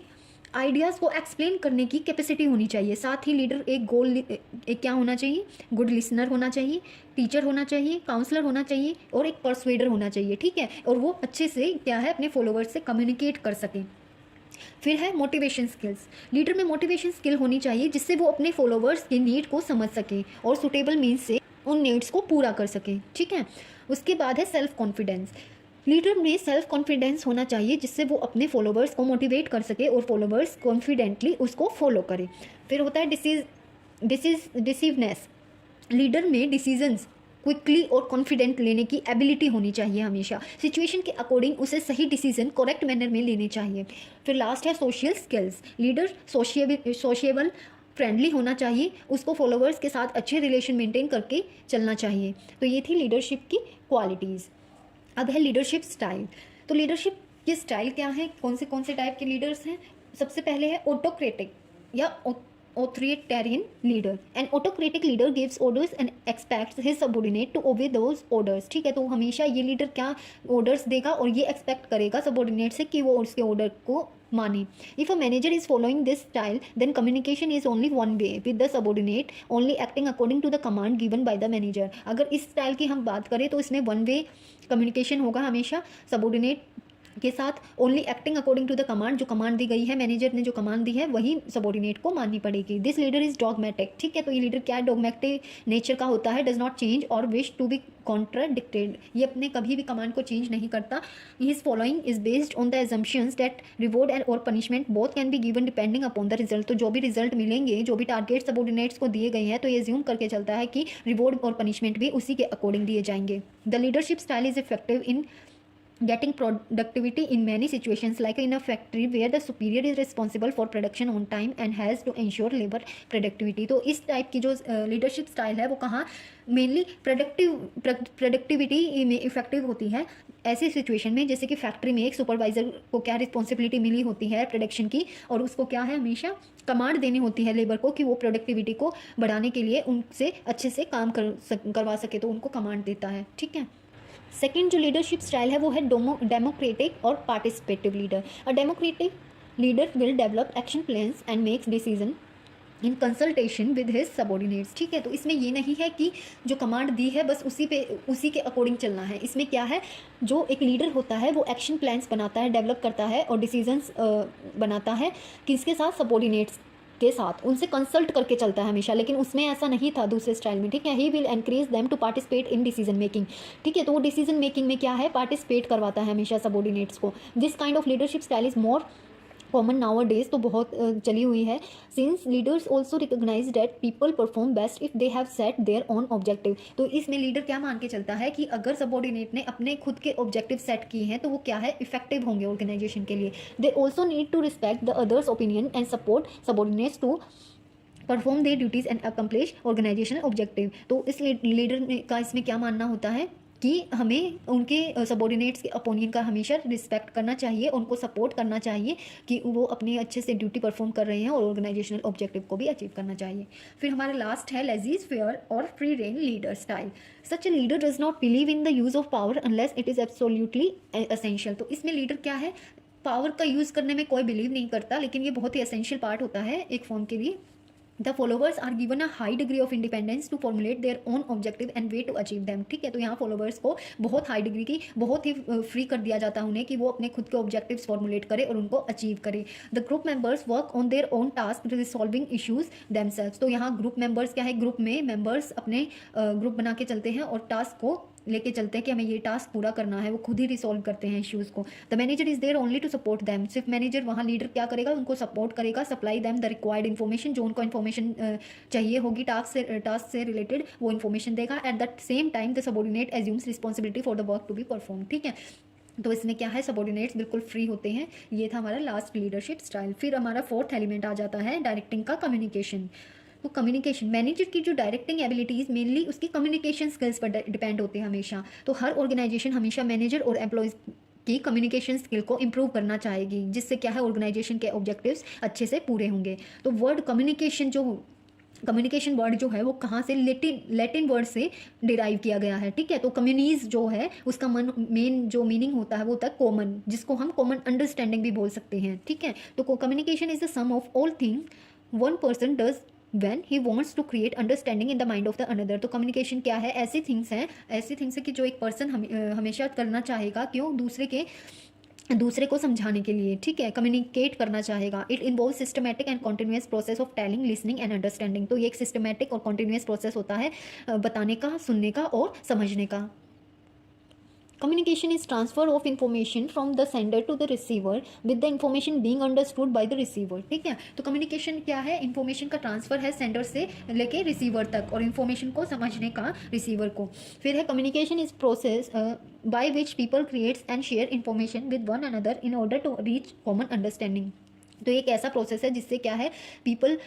Speaker 1: आइडियाज़ को एक्सप्लेन करने की कैपेसिटी होनी चाहिए, साथ ही लीडर एक क्या होना चाहिए, गुड लिसनर होना चाहिए, टीचर होना चाहिए, काउंसलर होना चाहिए और एक परसुएडर होना चाहिए, ठीक है, और वो अच्छे से क्या है अपने फॉलोअर्स से कम्युनिकेट कर सकें। फिर है मोटिवेशन स्किल्स। लीडर में मोटिवेशन स्किल होनी चाहिए, जिससे वो अपने फॉलोअर्स की नीड को समझ सके और सुटेबल मीन्स से उन नीड्स को पूरा कर सके, ठीक है। उसके बाद है सेल्फ कॉन्फिडेंस। लीडर में सेल्फ कॉन्फिडेंस होना चाहिए, जिससे वो अपने फॉलोवर्स को मोटिवेट कर सके और फॉलोवर्स कॉन्फिडेंटली उसको फॉलो करे। फिर होता है डिसिसिवनेस। लीडर में डिसीजंस क्विकली और कॉन्फिडेंट लेने की एबिलिटी होनी चाहिए हमेशा। सिचुएशन के अकॉर्डिंग उसे सही डिसीजन करेक्ट मैनर में लेने चाहिए। फिर लास्ट है social skills. Leader sociable friendly होना चाहिए, उसको फॉलोवर्स के साथ अच्छे रिलेशन मेंटेन करके चलना चाहिए। तो ये थी लीडरशिप की क्वालिटीज़। अब है लीडरशिप स्टाइल। तो लीडरशिप के स्टाइल क्या है, कौन से टाइप के लीडर्स हैं? सबसे पहले है ऑटोक्रेटिक या authoritarian leader. An autocratic leader gives orders and expects his subordinate to obey those orders, ठीक है। तो हमेशा ये लीडर क्या ऑर्डर्स देगा और ये एक्सपेक्ट करेगा सबऑर्डिनेट से कि वो उसके ऑर्डर को माने। If a manager is following this style then communication is only one way with the subordinate only acting according to the command given by the manager. अगर इस स्टाइल की हम बात करें तो इसमें वन वे कम्युनिकेशन होगा हमेशा सबऑर्डिनेट के साथ, only acting according to the command. जो कमांड दी गई है, मैनेजर ने जो कमांड दी है वही सबऑर्डिनेट को माननी पड़ेगी। दिस लीडर इज डॉगमेटिक, ठीक है। तो ये लीडर क्या है, डॉगमेटिक नेचर का होता है, डज नॉट चेंज और विश टू बी कॉन्ट्राडिक्टेड। ये अपने कभी भी कमांड को चेंज नहीं करता। His following is based on the assumptions that reward and और punishment both can be given depending upon the result. तो जो भी रिजल्ट मिलेंगे, जो भी टारगेट सबऑर्डिनेट्स को दिए गए हैं, तो ये एज्यूम करके चलता है कि रिवॉर्ड और पनिशमेंट भी उसी के अकॉर्डिंग दिए जाएंगे। The leadership style is effective in getting productivity in many situations like in a factory where the superior is responsible for production on time and has to ensure labor productivity। तो इस type की जो leadership style है वो कहाँ mainly productivity में effective होती है ऐसी सिचुएशन में, जैसे कि फैक्ट्री में एक सुपरवाइजर को क्या रिस्पॉन्सिबिलिटी मिली होती है प्रोडक्शन की, और उसको क्या है हमेशा कमांड देनी होती है लेबर को कि वो प्रोडक्टिविटी को बढ़ाने के लिए उनसे अच्छे से काम करवा सके, तो उनको कमांड देता है, ठीक है। सेकेंड जो लीडरशिप स्टाइल है वो है डेमोक्रेटिक और participative leader. A democratic leader will develop action plans and makes decision in consultation with his subordinates, ठीक है। तो इसमें ये नहीं है कि जो कमांड दी है बस उसी के अकॉर्डिंग चलना है। इसमें क्या है, जो एक लीडर होता है वो एक्शन प्लान्स बनाता है, डेवलप करता है और डिसीजंस बनाता है किसके साथ, सबऑर्डिनेट्स के साथ, उनसे कंसल्ट करके चलता है हमेशा। लेकिन उसमें ऐसा नहीं था दूसरे स्टाइल में, ठीक है। He will encourage them to participate in decision making, ठीक है। तो वो डिसीजन मेकिंग में क्या है, पार्टिसिपेट करवाता है हमेशा सबऑर्डिनेट्स को। This kind of leadership style is more common nowadays तो बहुत चली हुई है। Since leaders also recognize that people perform best if they have set their own objective. तो इसमें लीडर क्या मान के चलता है कि अगर सबॉर्डिनेट ने अपने खुद के ऑब्जेक्टिव सेट किए हैं तो वो क्या है, इफेक्टिव होंगे ऑर्गेनाइजेशन के लिए। They also need to respect the others opinion and support subordinates to perform their duties and accomplish organizational objective. तो इस लीडर का इसमें क्या मानना होता है कि हमें उनके सबॉर्डिनेट्स के ओपिनियन का हमेशा रिस्पेक्ट करना चाहिए, उनको सपोर्ट करना चाहिए कि वो अपने अच्छे से ड्यूटी परफॉर्म कर रहे हैं और ऑर्गेनाइजेशनल ऑब्जेक्टिव को भी अचीव करना चाहिए। फिर हमारा लास्ट है लेजीज फेयर और free rein leader style. Such a leader does not believe in the use of power unless it is absolutely essential. तो इसमें लीडर क्या है, पावर का यूज़ करने में कोई बिलीव नहीं करता, लेकिन ये बहुत ही एसेंशियल पार्ट होता है एक फॉर्म के लिए। The followers are given a high degree of independence to formulate their own objective and way to achieve them. ठीक है, तो यहाँ फॉलोवर्स को बहुत हाई डिग्री की, बहुत ही फ्री कर दिया जाता है उन्हें कि वो अपने खुद के ऑब्जेक्टिव्स फॉर्मुलेट करे और उनको अचीव करे। The group members work on their own task resolving issues themselves. तो यहाँ ग्रुप मेंबर्स क्या है, ग्रुप में मेंबर्स अपने ग्रुप बना के चलते हैं और टास्क को लेके चलते हैं कि हमें ये टास्क पूरा करना है, वो खुद ही रिसॉल्व करते हैं इश्यूज़ को। The manager is there only to support them. सिर्फ मैनेजर वहाँ लीडर क्या करेगा, उनको सपोर्ट करेगा, supply them the required information, जो उनको इन्फॉर्मेशन चाहिए होगी टास्क से रिलेटेड वो इन्फॉर्मेशन देगा। At the same time the subordinate assumes responsibility for the work to be perform. ठीक है, तो इसमें क्या है, सबॉर्डिनेट्स बिल्कुल फ्री होते हैं। ये था हमारा लास्ट लीडरशिप स्टाइल। फिर हमारा फोर्थ एलिमेंट आ जाता है डायरेक्टिंग का, कम्युनिकेशन। तो कम्युनिकेशन, मैनेजर की जो डायरेक्टिंग एबिलिटीज़ मेनली उसकी कम्युनिकेशन स्किल्स पर डिपेंड होते हैं हमेशा। तो हर ऑर्गेनाइजेशन हमेशा मैनेजर और एम्प्लॉयज़ की कम्युनिकेशन स्किल को इम्प्रूव करना चाहेगी, जिससे क्या है, ऑर्गेनाइजेशन के ऑब्जेक्टिव्स अच्छे से पूरे होंगे। तो वर्ड कम्युनिकेशन वर्ड जो है वो कहाँ से, लैटिन वर्ड से डिराइव किया गया है। ठीक है, तो कम्युनीज जो है उसका मेन जो मीनिंग होता है वो होता है कॉमन, जिसको हम कॉमन अंडरस्टैंडिंग भी बोल सकते हैं। ठीक है, तो communication is the sum of all things one person does when he wants to create understanding in the mind of the another। तो कम्युनिकेशन क्या है, ऐसी थिंग्स है कि जो एक पर्सन हमेशा करना चाहेगा, क्यों, दूसरे को समझाने के लिए। ठीक है, कम्युनिकेट करना चाहेगा। It involve systematic and continuous process of telling, listening and understanding. तो ये एक सिस्टमैटिक और कॉन्टिन्यूस प्रोसेस होता है बताने का, सुनने का और समझने का। Communication is transfer of information from the sender to the receiver with the information being understood by the receiver। ठीक है, तो कम्युनिकेशन क्या है, इन्फॉर्मेशन का ट्रांसफर है सेंडर से लेके रिसीवर तक और इन्फॉर्मेशन को समझने का रिसीवर को। फिर है communication is process by which people creates and share information with one another in order to reach common understanding. तो एक ऐसा प्रोसेस है जिससे क्या है, पीपल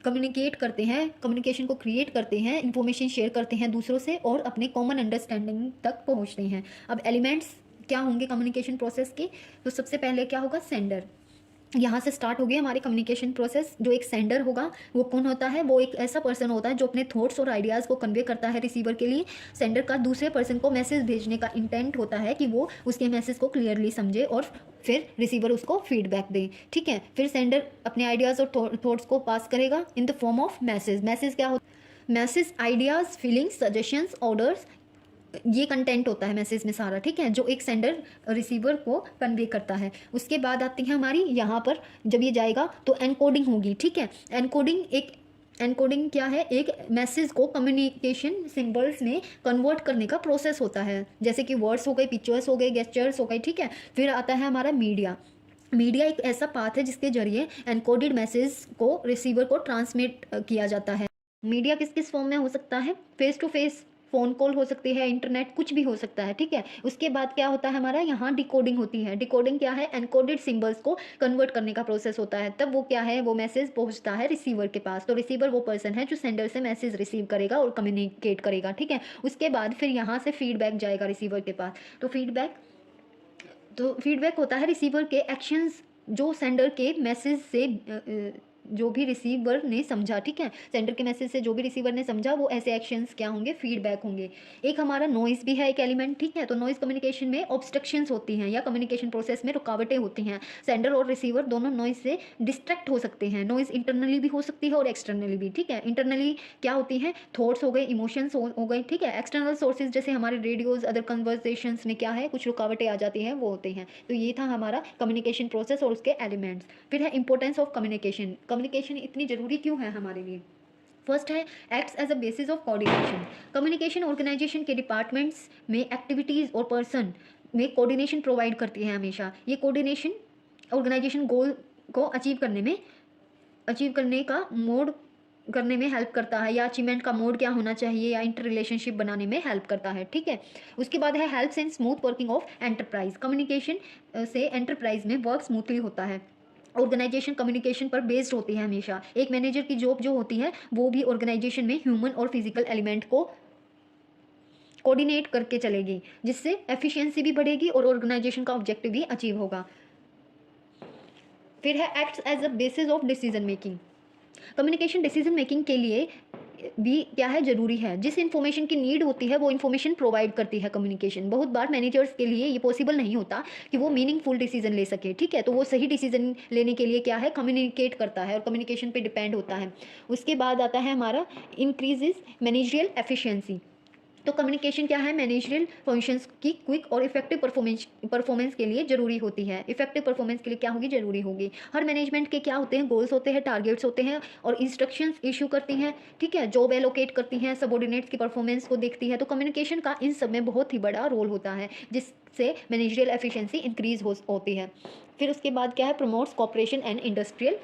Speaker 1: कम्युनिकेट करते हैं, कम्युनिकेशन को क्रिएट करते हैं, इंफॉर्मेशन शेयर करते हैं दूसरों से और अपने कॉमन अंडरस्टैंडिंग तक पहुंचते हैं। अब एलिमेंट्स क्या होंगे कम्युनिकेशन प्रोसेस के, तो सबसे पहले क्या होगा, सेंडर। यहाँ से स्टार्ट हो गया हमारे कम्युनिकेशन प्रोसेस। जो एक सेंडर होगा वो कौन होता है, वो एक ऐसा पर्सन होता है जो अपने थॉट्स और आइडियाज़ को कन्वे करता है रिसीवर के लिए। सेंडर का दूसरे पर्सन को मैसेज भेजने का इंटेंट होता है कि वो उसके मैसेज को क्लियरली समझे और फिर रिसीवर उसको फीडबैक दे। ठीक है, फिर सेंडर अपने आइडियाज़ और थॉट्स को पास करेगा in the form of message. Message क्या होता है, message ideas, feelings, suggestions, orders, ये कंटेंट होता है मैसेज में सारा। ठीक है, जो एक सेंडर रिसीवर को कन्वे करता है। उसके बाद आती है हमारी यहाँ पर, जब ये जाएगा तो एनकोडिंग होगी। ठीक है, एनकोडिंग क्या है, एक मैसेज को कम्युनिकेशन सिंबल्स में कन्वर्ट करने का प्रोसेस होता है, जैसे कि वर्ड्स हो गए, पिक्चर्स हो गए, गेस्चर्स हो गए। ठीक है, फिर आता है हमारा मीडिया एक ऐसा पाथ है जिसके जरिए एनकोडेड मैसेज को रिसीवर को ट्रांसमिट किया जाता है। मीडिया किस किस फॉर्म में हो सकता है, face to face phone call हो सकती है, इंटरनेट, कुछ भी हो सकता है। ठीक है, उसके बाद क्या होता है हमारा, यहाँ डिकोडिंग होती है। डिकोडिंग क्या है, एनकोडेड सिंबल्स को कन्वर्ट करने का प्रोसेस होता है। तब वो क्या है, वो मैसेज पहुँचता है रिसीवर के पास। तो रिसीवर वो पर्सन है जो सेंडर से मैसेज रिसीव करेगा और कम्युनिकेट करेगा। ठीक है, उसके बाद फिर यहाँ से फीडबैक जाएगा रिसीवर के पास। तो फीडबैक होता है रिसीवर के एक्शंस जो सेंडर के मैसेज से जो भी रिसीवर ने समझा। ठीक है, सेंडर के मैसेज से जो भी रिसीवर ने समझा वो ऐसे एक्शंस क्या होंगे, फीडबैक होंगे। एक हमारा नॉइज़ भी है एक एलिमेंट। ठीक है, तो नॉइज़ कम्युनिकेशन में ऑब्स्ट्रक्शंस होती हैं या कम्युनिकेशन प्रोसेस में रुकावटें होती हैं। सेंडर और रिसीवर दोनों नॉइज़ से डिस्ट्रैक्ट हो सकते हैं। नॉइज़ इंटरनली भी हो सकती है और एक्सटर्नली भी। ठीक है, इंटरनली क्या होती हैं, थॉट्स हो गए, इमोशंस हो गए। ठीक है, एक्सटर्नल सोर्सेज जैसे हमारे रेडियोज, अदर कन्वर्सेशंस में क्या है, कुछ रुकावटें आ जाती हैं, वो होते हैं। तो ये था हमारा कम्युनिकेशन प्रोसेस और उसके एलिमेंट्स। फिर है इंपॉर्टेंस ऑफ कम्युनिकेशन। कम्युनिकेशन इतनी ज़रूरी क्यों है हमारे लिए। फर्स्ट है acts as a basis of coordination. Communication organization के डिपार्टमेंट्स में एक्टिविटीज़ और पर्सन में कोऑर्डिनेशन प्रोवाइड करती है हमेशा। ये कोऑर्डिनेशन ऑर्गेनाइजेशन गोल को अचीव करने का मोड करने में हेल्प करता है, या अचीवमेंट का मोड क्या होना चाहिए, या इंटर रिलेशनशिप बनाने में हेल्प करता है। ठीक है, उसके बाद है helps in smooth working of enterprise. Communication से एंटरप्राइज में वर्क स्मूथली होता है। ऑर्गेनाइजेशन कम्युनिकेशन पर बेस्ड होती है हमेशा। एक मैनेजर की जॉब जो होती है वो भी ऑर्गेनाइजेशन में ह्यूमन और फिजिकल एलिमेंट को कोऑर्डिनेट करके चलेगी, जिससे एफिशिएंसी भी बढ़ेगी और ऑर्गेनाइजेशन का ऑब्जेक्टिव भी अचीव होगा। फिर है acts as a basis of decision making. Communication decision making के लिए भी क्या है, जरूरी है। जिस इन्फॉर्मेशन की नीड होती है वो इन्फॉर्मेशन प्रोवाइड करती है कम्युनिकेशन। बहुत बार मैनेजर्स के लिए ये पॉसिबल नहीं होता कि वो मीनिंगफुल डिसीजन ले सके। ठीक है, तो वो सही डिसीजन लेने के लिए क्या है, कम्युनिकेट करता है और कम्युनिकेशन पे डिपेंड होता है। उसके बाद आता है हमारा इंक्रीजेज मैनेजरियल एफिशिएंसी। तो कम्युनिकेशन क्या है, मैनेजरियल फंक्शंस की क्विक और इफेक्टिव परफॉर्मेंस के लिए जरूरी होती है। इफेक्टिव परफॉर्मेंस के लिए क्या होगी, जरूरी होगी। हर मैनेजमेंट के क्या होते हैं, गोल्स होते हैं, टारगेट्स होते हैं और इंस्ट्रक्शंस इशू करती हैं। ठीक है, जॉब एलोकेट करती हैं, सबऑर्डिनेट्स की परफॉर्मेंस को देखती है। तो कम्युनिकेशन का इन सब में बहुत ही बड़ा रोल होता है, जिससे मैनेजरियल एफिशिएंसी इंक्रीज होती है। फिर उसके बाद क्या है, promotes cooperation and industrial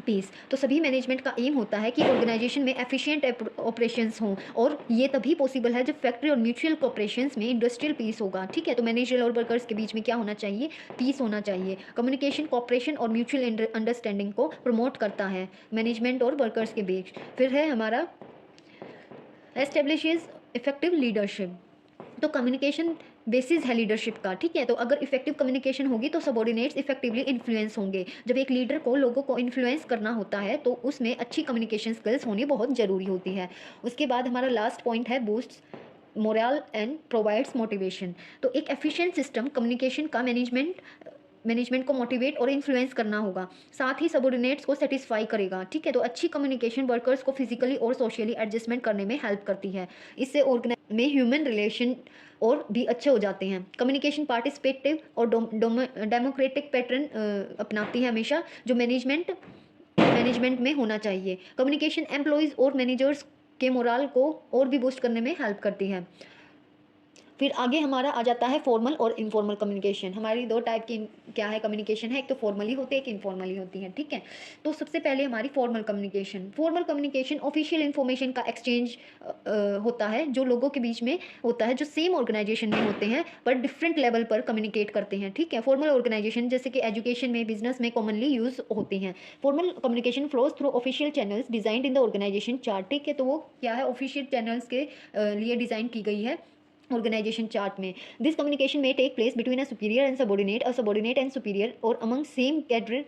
Speaker 1: peace. तो सभी मैनेजमेंट का एम होता है कि ऑर्गेनाइजेशन में एफिशिएंट ऑपरेशंस हों, और ये तभी पॉसिबल है जब फैक्ट्री और म्यूचुअल कॉपरेशंस में इंडस्ट्रियल पीस होगा। ठीक है, तो मैनेजर और वर्कर्स के बीच में क्या होना चाहिए, पीस होना चाहिए। कम्युनिकेशन कॉपरेशन और म्यूचुअल अंडरस्टैंडिंग को प्रमोट करता है मैनेजमेंट और वर्कर्स के बीच। फिर है हमारा एस्टेब्लिशेस इफेक्टिव लीडरशिप। तो कम्युनिकेशन बेसिस है लीडरशिप का। ठीक है, तो अगर इफेक्टिव कम्युनिकेशन होगी तो सबऑर्डिनेट्स इफेक्टिवली इन्फ्लुएंस होंगे। जब एक लीडर को लोगों को इन्फ्लुएंस करना होता है तो उसमें अच्छी कम्युनिकेशन स्किल्स होनी बहुत ज़रूरी होती है। उसके बाद हमारा लास्ट पॉइंट है boost moral and provides motivation. तो एक एफिशिएंट सिस्टम कम्युनिकेशन का मैनेजमेंट को मोटिवेट और इन्फ्लुएंस करना होगा, साथ ही सबऑर्डिनेट्स को सेटिस्फाई करेगा। ठीक है, तो अच्छी कम्युनिकेशन वर्कर्स को फिजिकली और सोशली एडजस्टमेंट करने में हेल्प करती है। इससे ऑर्गेनाइज में ह्यूमन रिलेशन और भी अच्छे हो जाते हैं। कम्युनिकेशन पार्टिसिपेटिव और डेमोक्रेटिक पैटर्न अपनाती है हमेशा, जो मैनेजमेंट में होना चाहिए। कम्युनिकेशन एम्प्लॉयज़ और मैनेजर्स के मोराल को और भी बूस्ट करने में हेल्प करती है। फिर आगे हमारा आ जाता है फॉर्मल और इनफॉर्मल कम्युनिकेशन। हमारी दो टाइप की क्या है कम्युनिकेशन है, एक तो फॉर्मली होती है, एक इनफॉर्मली होती है। ठीक है, तो सबसे पहले हमारी फॉर्मल कम्युनिकेशन ऑफिशियल इन्फॉर्मेशन का एक्सचेंज होता है, जो लोगों के बीच में होता है, जो सेम ऑर्गेनाइजेशन में होते हैं पर डिफरेंट लेवल पर कम्युनिकेट करते हैं। ठीक है, फॉर्मल ऑर्गेनाइजेशन जैसे कि एजुकेशन में, बिजनेस में कॉमनली यूज होती हैं। Formal communication flows through official channels designed in the organization chart. ठीक है, तो वो क्या है, ऑफिशियल चैनल्स के लिए डिजाइन की गई है organization chart में। this communication may take place between a superior and subordinate, a subordinate and superior, और among same cadre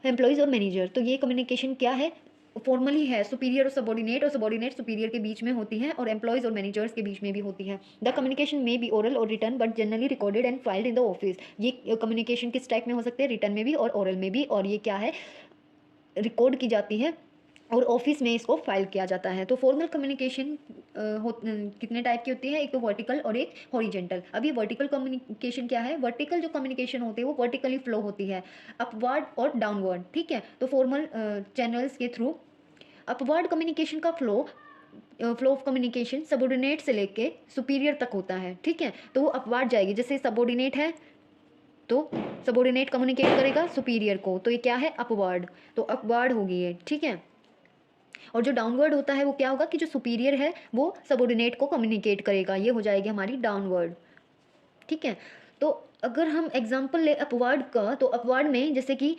Speaker 1: एम्प्लॉयज़ और मैनेजर। तो ये कम्युनिकेशन क्या है, फॉर्मली है, सुपीरियर और सबॉर्डिनेट सुपीरियर के बीच में होती है और एम्प्लॉयज़ और मैनेजर्स के बीच में भी होती है। द कम्युनिकेशन में बी ओरल और return but generally recorded and filed in the office. ये कम्युनिकेशन किस टाइप में हो सकते हैं, रिटर्न में भी और ओरल में भी, और ये क्या है, रिकॉर्ड की जाती है और ऑफिस में इसको फाइल किया जाता है। तो फॉर्मल कम्युनिकेशन कितने टाइप की होती है, एक तो वर्टिकल और एक हॉरिजेंटल। अब ये वर्टिकल कम्युनिकेशन क्या है, वर्टिकल जो कम्युनिकेशन होती है वो वर्टिकली फ्लो होती है, अपवर्ड और डाउनवर्ड। ठीक है, तो फॉर्मल चैनल्स के थ्रू अपवर्ड कम्युनिकेशन का फ्लो ऑफ कम्युनिकेशन सबऑर्डिनेट से लेके सुपीरियर तक होता है। ठीक है, तो वो अपवर्ड जाएगी, जैसे सबऑर्डिनेट है तो सबऑर्डिनेट कम्युनिकेट करेगा सुपीरियर को, तो ये क्या है, अपवर्ड, तो अपवर्ड होगी ये। ठीक है, और जो डाउनवर्ड होता है वो क्या होगा कि जो सुपीरियर है वो सबऑर्डिनेट को कम्युनिकेट करेगा, ये हो जाएगी हमारी डाउनवर्ड। ठीक है, तो अगर हम एग्जांपल ले अपवर्ड का, तो अपवर्ड में जैसे कि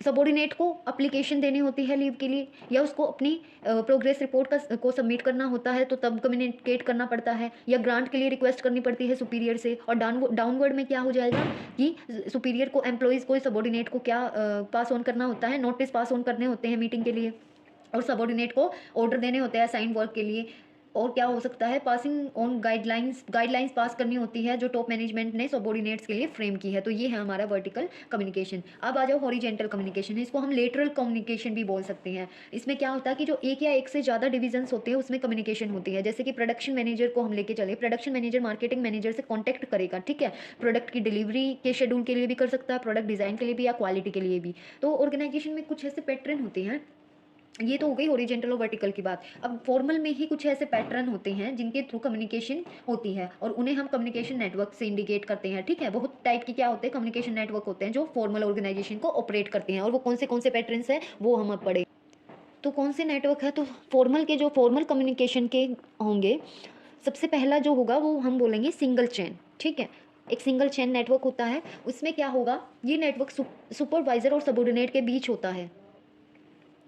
Speaker 1: सबऑर्डिनेट को अप्लीकेशन देनी होती है लीव के लिए, या उसको अपनी प्रोग्रेस रिपोर्ट को सबमिट करना होता है, तो तब कम्युनिकेट करना पड़ता है, या ग्रांट के लिए रिक्वेस्ट करनी पड़ती है सुपीरियर से। और डाउनवर्ड में क्या हो जाएगा कि सुपीरियर को, एम्प्लॉयज़ को, सबऑर्डिनेट को क्या पास ऑन करना होता है, नोटिस पास ऑन करने होते हैं मीटिंग के लिए, और सबऑर्डिनेट को ऑर्डर देने होते हैं असाइन वर्क के लिए। और क्या हो सकता है, पासिंग ऑन गाइडलाइंस पास करनी होती है जो टॉप मैनेजमेंट ने सबऑर्डिनेट्स के लिए फ्रेम की है। तो ये है हमारा वर्टिकल कम्युनिकेशन। अब आ जाओ हॉरिजेंटल कम्युनिकेशन है, इसको हम लेटरल कम्युनिकेशन भी बोल सकते हैं। इसमें क्या होता है कि जो एक या एक से ज़्यादा डिविजन्स होते हैं उसमें कम्युनिकेशन होती है। जैसे कि प्रोडक्शन मैनेजर को हम लेके चले, प्रोडक्शन मैनेजर मार्केटिंग मैनेजर से कॉन्टैक्ट करेगा। ठीक है, प्रोडक्ट की डिलीवरी के शेड्यूल के लिए भी कर सकता है, प्रोडक्ट डिज़ाइन के लिए भी, या क्वालिटी के लिए भी। तो ऑर्गेनाइजेशन में कुछ ऐसे पैटर्न होते हैं ये तो हो गई हॉरिजेंटल और वर्टिकल की बात। अब फॉर्मल में ही कुछ ऐसे पैटर्न होते हैं जिनके थ्रू कम्युनिकेशन होती है और उन्हें हम कम्युनिकेशन नेटवर्क से इंडिकेट करते हैं, ठीक है। बहुत टाइप के क्या होते हैं, कम्युनिकेशन नेटवर्क होते हैं जो फॉर्मल ऑर्गेनाइजेशन को ऑपरेट करते हैं, और वो कौन से पैटर्न्स हैं वो हम अब पढ़े। तो कौन से नेटवर्क है, तो फॉर्मल के जो फॉर्मल कम्युनिकेशन के होंगे, सबसे पहला जो होगा वो हम बोलेंगे सिंगल चेन, ठीक है। एक सिंगल चेन नेटवर्क होता है, उसमें क्या होगा, ये नेटवर्क सुपरवाइजर और सबॉर्डिनेट के बीच होता है,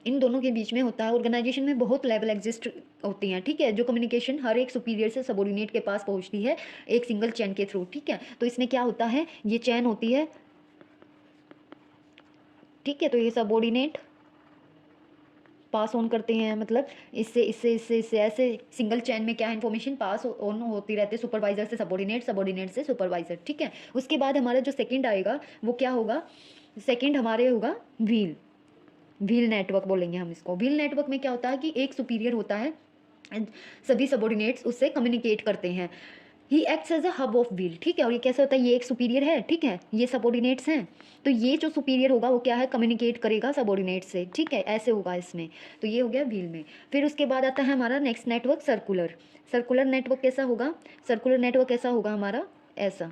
Speaker 1: इन दोनों के बीच में होता है। ऑर्गेनाइजेशन में बहुत लेवल एग्जिस्ट होती हैं, ठीक है, जो कम्युनिकेशन हर एक सुपीरियर से सबॉर्डिनेट के पास पहुंचती है एक सिंगल चैन के थ्रू, ठीक है। तो इसमें क्या होता है, ये चैन होती है, ठीक है। तो ये सबॉर्डिनेट पास ऑन करते हैं, मतलब इससे इससे इससे इससे ऐसे सिंगल चैन में क्या है, इन्फॉर्मेशन पास ऑन होती रहती है सुपरवाइजर से सबॉर्डिनेट, सबॉर्डिनेट से सुपरवाइजर, ठीक है। उसके बाद हमारा जो सेकंड आएगा वो क्या होगा, सेकंड हमारे होगा व्हील, व्हील नेटवर्क बोलेंगे हम इसको। व्हील नेटवर्क में क्या होता है कि एक सुपीरियर होता है, सभी सबॉर्डिनेट्स उससे कम्युनिकेट करते हैं, he acts as a hub of wheel, ठीक है। और ये कैसे होता है, ये एक सुपीरियर है, ठीक है, ये सबॉर्डिनेट्स हैं, तो ये जो सुपीरियर होगा वो क्या है, कम्युनिकेट करेगा सबॉर्डिनेट से, ठीक है, ऐसे होगा इसमें। तो ये हो गया व्हील में। फिर उसके बाद आता है हमारा next network circular. Circular network कैसा होगा, सर्कुलर नेटवर्क कैसा होगा हमारा, ऐसा,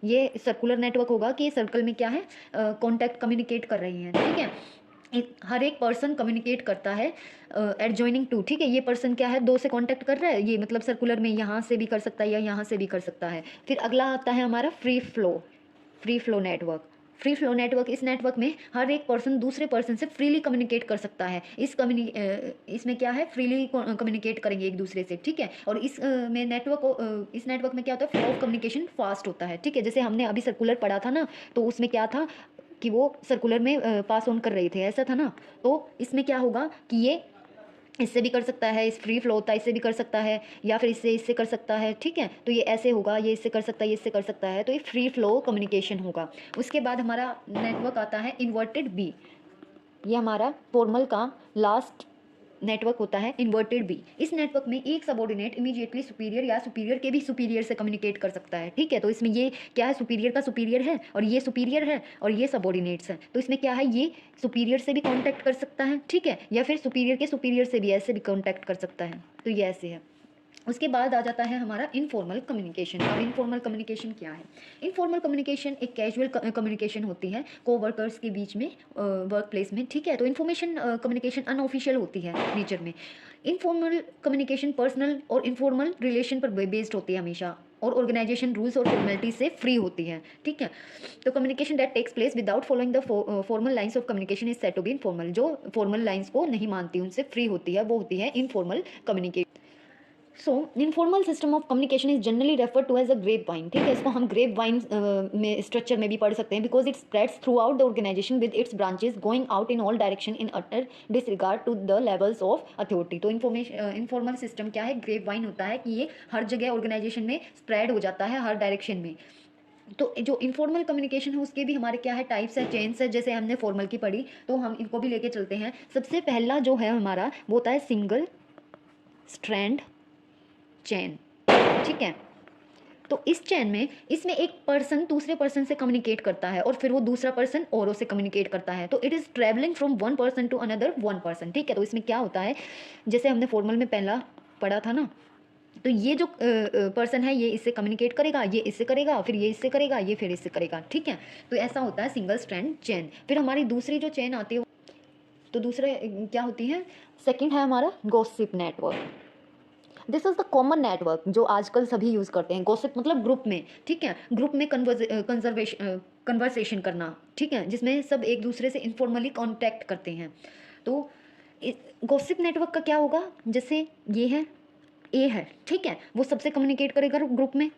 Speaker 1: ये सर्कुलर नेटवर्क होगा कि सर्कल में क्या है, कॉन्टैक्ट कम्युनिकेट कर रही हैं, ठीक है। हर एक पर्सन कम्युनिकेट करता है एडजॉइनिंग टू, ठीक है। ये पर्सन क्या है, दो से कांटेक्ट कर रहा है, ये मतलब सर्कुलर में यहाँ से भी कर सकता है या यहाँ से भी कर सकता है। फिर अगला आता है हमारा free flow, free flow network. Free flow network, इस नेटवर्क में हर एक पर्सन दूसरे पर्सन से फ्रीली कम्युनिकेट कर सकता है। इसमें क्या है, फ्रीली कम्युनिकेट करेंगे एक दूसरे से, ठीक है। और में नेटवर्क, इस नेटवर्क में क्या होता है, फ्लो ऑफ कम्युनिकेशन फास्ट होता है, ठीक है। जैसे हमने अभी सर्कुलर पढ़ा था ना, तो उसमें क्या था कि वो सर्कुलर में पास ऑन कर रहे थे, ऐसा था ना। तो इसमें क्या होगा कि ये इससे भी कर सकता है, इस फ्री फ्लो होता है, इससे भी कर सकता है, या फिर इससे कर सकता है, ठीक है। तो ये ऐसे होगा, ये इससे कर सकता है, ये इससे कर सकता है, तो ये फ्री फ्लो कम्युनिकेशन होगा। उसके बाद हमारा नेटवर्क आता है इन्वर्टेड बी, ये हमारा फॉर्मल का लास्ट नेटवर्क होता है, इन्वर्टेड बी। इस नेटवर्क में एक सबॉर्डिनेट इमीडिएटली सुपीरियर या सुपीरियर के भी सुपीरियर से कम्युनिकेट कर सकता है, ठीक है। तो इसमें ये क्या है, सुपीरियर का सुपीरियर है और ये सुपीरियर है और ये सबॉर्डिनेट्स हैं, तो इसमें क्या है, ये सुपीरियर से भी कांटेक्ट कर सकता है, ठीक है, या फिर सुपीरियर के सुपीरियर से भी ऐसे भी कांटेक्ट कर सकता है, तो ये ऐसे है। उसके बाद आ जाता है हमारा इनफॉर्मल कम्युनिकेशन। और इनफॉर्मल कम्युनिकेशन क्या है, इनफॉर्मल कम्युनिकेशन एक कैजुअल कम्युनिकेशन होती है कोवर्कर्स के बीच में, वर्क प्लेस में, ठीक है। तो इन्फॉर्मेशन कम्युनिकेशन अनऑफिशियल होती है नेचर में। इनफॉर्मल कम्युनिकेशन पर्सनल और इनफॉर्मल रिलेशन पर बेस्ड होती है हमेशा, और ऑर्गेनाइजेशन रूल्स और फॉर्मेलिटी से फ्री होती है, ठीक है। तो communication that takes place without following the formal lines of communication is said to be informal. जो फॉर्मल लाइंस को नहीं मानती, उनसे फ्री होती है, वो होती है informal communication. So informal system of communication is generally refer to as a grapevine, ठीक है। इसको हम ग्रेप वाइन में स्ट्रक्चर में भी पढ़ सकते हैं, because it spreads throughout the organization with its branches going out in all direction in utter disregard to the levels of authority. तो इनफॉर्मल सिस्टम क्या है, ग्रेप वाइन होता है कि ये हर जगह ऑर्गेनाइजेशन में स्प्रेड हो जाता है, हर डायरेक्शन में। तो जो इनफॉर्मल कम्युनिकेशन है उसके भी हमारे क्या है, टाइप्स है, चेन्स है। जैसे हमने फॉर्मल की पढ़ी, तो हम इनको भी लेके चलते हैं। सबसे पहला जो है हमारा वो होता है सिंगल स्ट्रैंड चैन, ठीक है। तो इस चैन में, इसमें एक पर्सन दूसरे पर्सन से कम्युनिकेट करता है और फिर वो दूसरा पर्सन औरों से कम्युनिकेट करता है, तो it is travelling from one person to another one person, ठीक है। तो इसमें क्या होता है, जैसे हमने फॉर्मल में पहला पढ़ा था ना, तो ये जो पर्सन है ये इससे कम्युनिकेट करेगा, ये इससे करेगा, फिर ये इससे करेगा, ये फिर इससे करेगा, ठीक है। तो ऐसा होता है सिंगल स्ट्रैंड चेन। फिर हमारी दूसरी जो चेन आती है, तो दूसरे क्या होती है, सेकंड है हमारा gossip network. This is the common network जो आजकल सभी यूज़ करते हैं। गॉसिप मतलब ग्रुप में, ठीक है, ग्रुप में कन्वर्सेशन करना, ठीक है, जिसमें सब एक दूसरे से इनफॉर्मली कांटेक्ट करते हैं। तो गॉसिप नेटवर्क का क्या होगा, जैसे ये है, ए है, ठीक है, वो सबसे कम्युनिकेट करेगा ग्रुप में,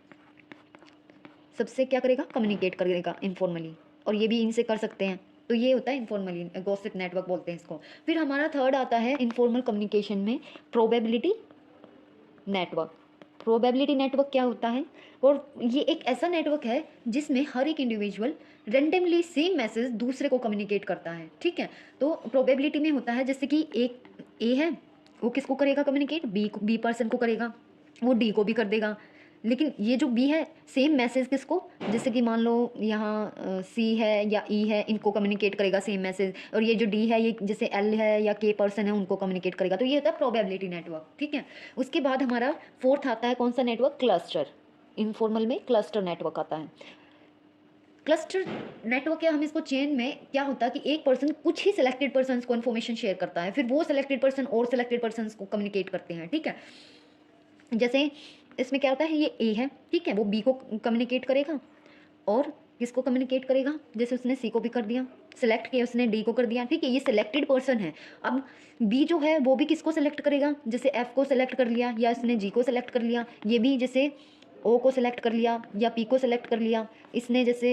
Speaker 1: सबसे क्या करेगा, कम्युनिकेट करेगा इनफॉर्मली, और ये भी इनसे कर सकते हैं। तो ये होता है इनफॉर्मली, गॉसिप नेटवर्क बोलते हैं इसको। फिर हमारा थर्ड आता है इनफॉर्मल कम्युनिकेशन में प्रोबेबिलिटी नेटवर्क। प्रोबेबिलिटी नेटवर्क क्या होता है, और ये एक ऐसा नेटवर्क है जिसमें हर एक इंडिविजुअल रेंडमली सेम मैसेज दूसरे को कम्युनिकेट करता है, ठीक है। तो प्रोबेबिलिटी में होता है जैसे कि एक ए है, वो किसको करेगा कम्युनिकेट, बी पर्सन को करेगा, वो डी को भी कर देगा, लेकिन ये जो बी है सेम मैसेज किसको, जैसे कि मान लो यहाँ सी है या ई है, इनको कम्युनिकेट करेगा सेम मैसेज, और ये जो डी है ये जैसे एल है या के पर्सन है उनको कम्युनिकेट करेगा। तो ये होता है प्रोबेबिलिटी नेटवर्क, ठीक है। उसके बाद हमारा फोर्थ आता है कौन सा नेटवर्क, क्लस्टर। इनफॉर्मल में क्लस्टर नेटवर्क आता है। क्लस्टर नेटवर्क क्या, हम इसको चेन में क्या होता है कि एक पर्सन कुछ ही सिलेक्टेड पर्सन को इन्फॉर्मेशन शेयर करता है, फिर वो सिलेक्टेड पर्सन और सिलेक्टेड पर्सन को कम्युनिकेट करते हैं, ठीक है। जैसे इसमें क्या होता है, ये ए है, ठीक है, वो बी को कम्युनिकेट करेगा और किसको कम्युनिकेट करेगा, जैसे उसने सी को भी कर दिया, सेलेक्ट किया उसने डी को कर दिया, ठीक है, ये सिलेक्टेड पर्सन है। अब बी जो है वो भी किसको सेलेक्ट करेगा, जैसे एफ को सेलेक्ट कर लिया या इसने जी को सेलेक्ट कर लिया, ये भी जैसे ओ को सेलेक्ट कर लिया या पी को सेलेक्ट कर लिया, इसने जैसे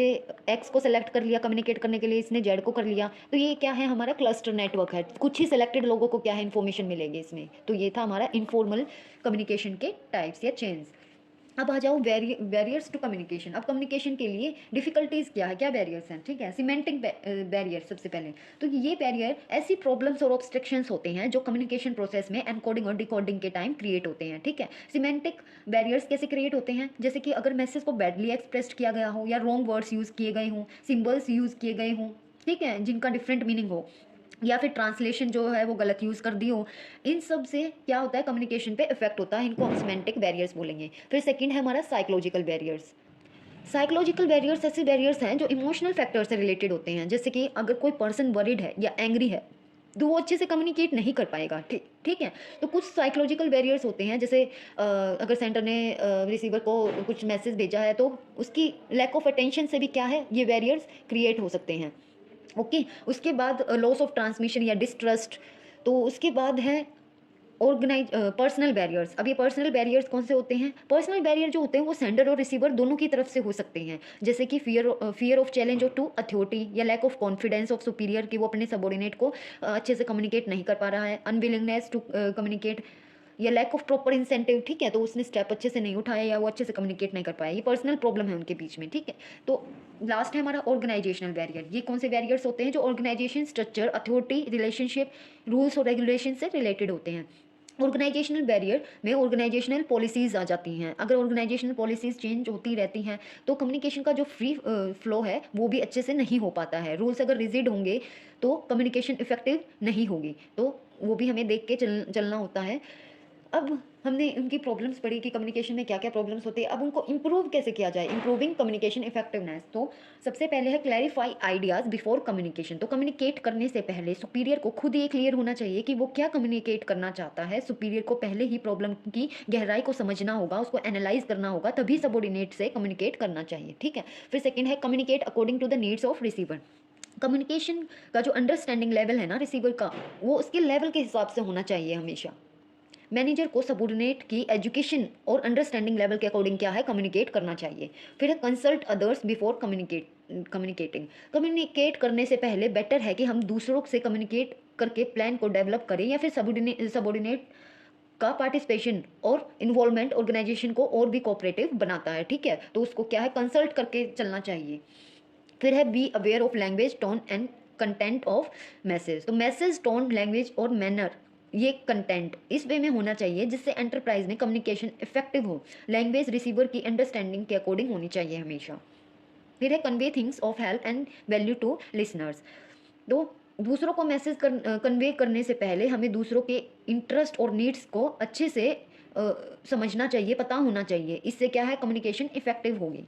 Speaker 1: एक्स को सेलेक्ट कर लिया कम्युनिकेट करने के लिए, इसने जेड को कर लिया। तो ये क्या है, हमारा क्लस्टर नेटवर्क है, कुछ ही सिलेक्टेड लोगों को क्या है इन्फॉर्मेशन मिलेगी इसमें। तो ये था हमारा इनफॉर्मल कम्युनिकेशन के टाइप्स या चेन्स। अब आ जाओ बैरियर्स टू कम्युनिकेशन। अब कम्युनिकेशन के लिए डिफिकल्टीज क्या है, क्या बैरियर्स हैं, ठीक है। सीमेंटिक बैरियर सबसे पहले, तो ये बैरियर ऐसी प्रॉब्लम्स और ऑब्स्ट्रक्शंस होते हैं जो कम्युनिकेशन प्रोसेस में एनकोडिंग और डिकोडिंग के टाइम क्रिएट होते हैं, ठीक है। सीमेंटिक बैरियर्स कैसे क्रिएट होते हैं, जैसे कि अगर मैसेज को बैडली एक्सप्रेस्ड किया गया हो या रॉन्ग वर्ड्स यूज़ किए गए हों, सिम्बल्स यूज़ किए गए हों, ठीक है, जिनका डिफरेंट मीनिंग हो, या फिर ट्रांसलेशन जो है वो गलत यूज़ कर दी हो, इन सब से क्या होता है कम्युनिकेशन पे इफेक्ट होता है, इनको हम सिमेंटिक बैरियर्स बोलेंगे। फिर सेकंड है हमारा साइकोलॉजिकल बैरियर्स। साइकोलॉजिकल बैरियर्स ऐसे बैरियर्स हैं जो इमोशनल फैक्टर से रिलेटेड होते हैं, जैसे कि अगर कोई पर्सन वरीड है या एंग्री है तो वो अच्छे से कम्युनिकेट नहीं कर पाएगा, ठीक ठीक है। तो कुछ साइकोलॉजिकल बैरियर्स होते हैं, जैसे अगर सेंटर ने रिसीवर को कुछ मैसेज भेजा है तो उसकी लैक ऑफ अटेंशन से भी क्या है ये बैरियर्स क्रिएट हो सकते हैं, ओके। उसके बाद लॉस ऑफ ट्रांसमिशन या डिस्ट्रस्ट। तो उसके बाद है पर्सनल बैरियर्स। अब ये पर्सनल बैरियर्स कौन से होते हैं, पर्सनल बैरियर जो होते हैं वो सेंडर और रिसीवर दोनों की तरफ से हो सकते हैं, जैसे कि फियर ऑफ चैलेंज और टू अथॉरिटी, या lack of confidence of superior कि वो अपने सबॉर्डिनेट को अच्छे से कम्युनिकेट नहीं कर पा रहा है, अनविलिंगनेस टू कम्युनिकेट, या लैक ऑफ प्रॉपर इंसेंटिव, ठीक है, तो उसने स्टेप अच्छे से नहीं उठाया या वो अच्छे से कम्युनिकेट नहीं कर पाया, ये पर्सनल प्रॉब्लम है उनके बीच में, ठीक है। तो लास्ट है हमारा ऑर्गेनाइजेशनल बैरियर। ये कौन से बैरियर्स होते हैं, जो organization structure, authority, relationship, rules और रेगुलेशन से रिलेटेड होते हैं। ऑर्गेनाइजेशनल बैरियर में ऑर्गेनाइजेशनल पॉलिसीज़ आ जाती हैं, अगर ऑर्गेनाइजेशनल पॉलिसीज़ चेंज होती रहती हैं तो कम्युनिकेशन का जो फ्री फ्लो है वो भी अच्छे से नहीं हो पाता है। रूल्स अगर रिजिड होंगे तो कम्युनिकेशन इफेक्टिव नहीं होगी, तो वो भी हमें देख के चलना होता है। अब हमने उनकी प्रॉब्लम्स पढ़ी कि कम्युनिकेशन में क्या क्या प्रॉब्लम्स होती है, अब उनको इम्प्रूव कैसे किया जाए, इम्प्रूविंग कम्युनिकेशन इफेक्टिवनेस। तो सबसे पहले है क्लैरिफाई आइडियाज़ बिफोर कम्युनिकेशन। तो कम्युनिकेट करने से पहले सुपीरियर को खुद ही क्लियर होना चाहिए कि वो क्या कम्युनिकेट करना चाहता है। सुपीरियर को पहले ही प्रॉब्लम की गहराई को समझना होगा, उसको एनालाइज करना होगा, तभी सबॉर्डिनेट से कम्युनिकेट करना चाहिए, ठीक है। फिर सेकेंड है communicate according to the needs of receiver. Communication का जो अंडरस्टैंडिंग लेवल है ना रिसीवर का, वो उसके लेवल के हिसाब से होना चाहिए हमेशा। मैनेजर को सबॉर्डिनेट की एजुकेशन और अंडरस्टैंडिंग लेवल के अकॉर्डिंग क्या है कम्युनिकेट करना चाहिए। फिर है consult others before communicating. Communicate करने से पहले बेटर है कि हम दूसरों से कम्युनिकेट करके प्लान को डेवलप करें, या फिर सबॉर्डिनेट का पार्टिसिपेशन और इन्वॉल्वमेंट ऑर्गेनाइजेशन को और भी कोऑपरेटिव बनाता है, ठीक है। तो उसको क्या है कंसल्ट करके चलना चाहिए। फिर है be aware of language, tone and content of message. तो मैसेज, टोन, लैंग्वेज और मैनर, ये कंटेंट इस वे में होना चाहिए जिससे एंटरप्राइज में कम्युनिकेशन इफेक्टिव हो। लैंग्वेज रिसीवर की अंडरस्टैंडिंग के अकॉर्डिंग होनी चाहिए हमेशा। फिर है convey things of help and value to listeners. तो दूसरों को मैसेज कन्वे करने से पहले हमें दूसरों के इंटरेस्ट और नीड्स को अच्छे से समझना चाहिए, पता होना चाहिए, इससे क्या है कम्युनिकेशन इफेक्टिव होगी।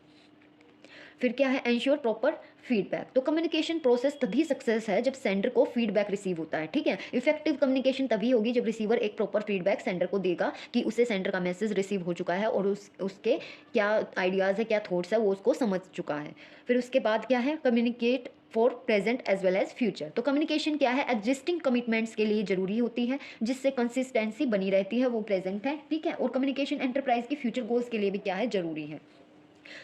Speaker 1: फिर क्या है एंश्योर प्रॉपर फीडबैक। तो कम्युनिकेशन प्रोसेस तभी सक्सेस है जब सेंडर को फीडबैक रिसीव होता है, ठीक है। इफेक्टिव कम्युनिकेशन तभी होगी जब रिसीवर एक प्रॉपर फीडबैक सेंडर को देगा कि उसे सेंडर का मैसेज रिसीव हो चुका है और उसके क्या आइडियाज़ है, क्या थॉट्स है, वो उसको समझ चुका है। फिर उसके बाद क्या है communicate for present as well as future. तो कम्युनिकेशन क्या है एग्जिस्टिंग कमिटमेंट्स के लिए जरूरी होती है, जिससे कंसिस्टेंसी बनी रहती है, वो प्रेजेंट है, ठीक है। और कम्युनिकेशन एंटरप्राइज की फ्यूचर गोल्स के लिए भी क्या है जरूरी है।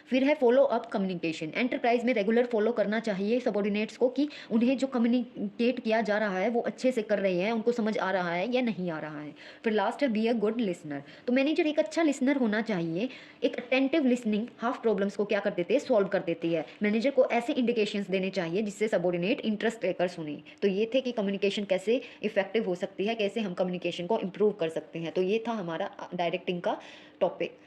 Speaker 1: फिर है फॉलो अप कम्युनिकेशन। एंटरप्राइज में रेगुलर फॉलो करना चाहिए सबॉर्डिनेट्स को कि उन्हें जो कम्युनिकेट किया जा रहा है वो अच्छे से कर रहे हैं, उनको समझ आ रहा है या नहीं आ रहा है। फिर लास्ट है बी अ गुड लिसनर। तो मैनेजर एक अच्छा लिसनर होना चाहिए। एक अटेंटिव लिसनिंग हाफ प्रॉब्लम्स को क्या कर देती है सॉल्व कर देती है। मैनेजर को ऐसे इंडिकेशंस देने चाहिए जिससे सबॉर्डिनेट इंटरेस्ट लेकर सुने। तो ये थे कि कम्युनिकेशन कैसे इफेक्टिव हो सकती है, कैसे हम कम्युनिकेशन को इम्प्रूव कर सकते हैं। तो ये था हमारा डायरेक्टिंग का टॉपिक।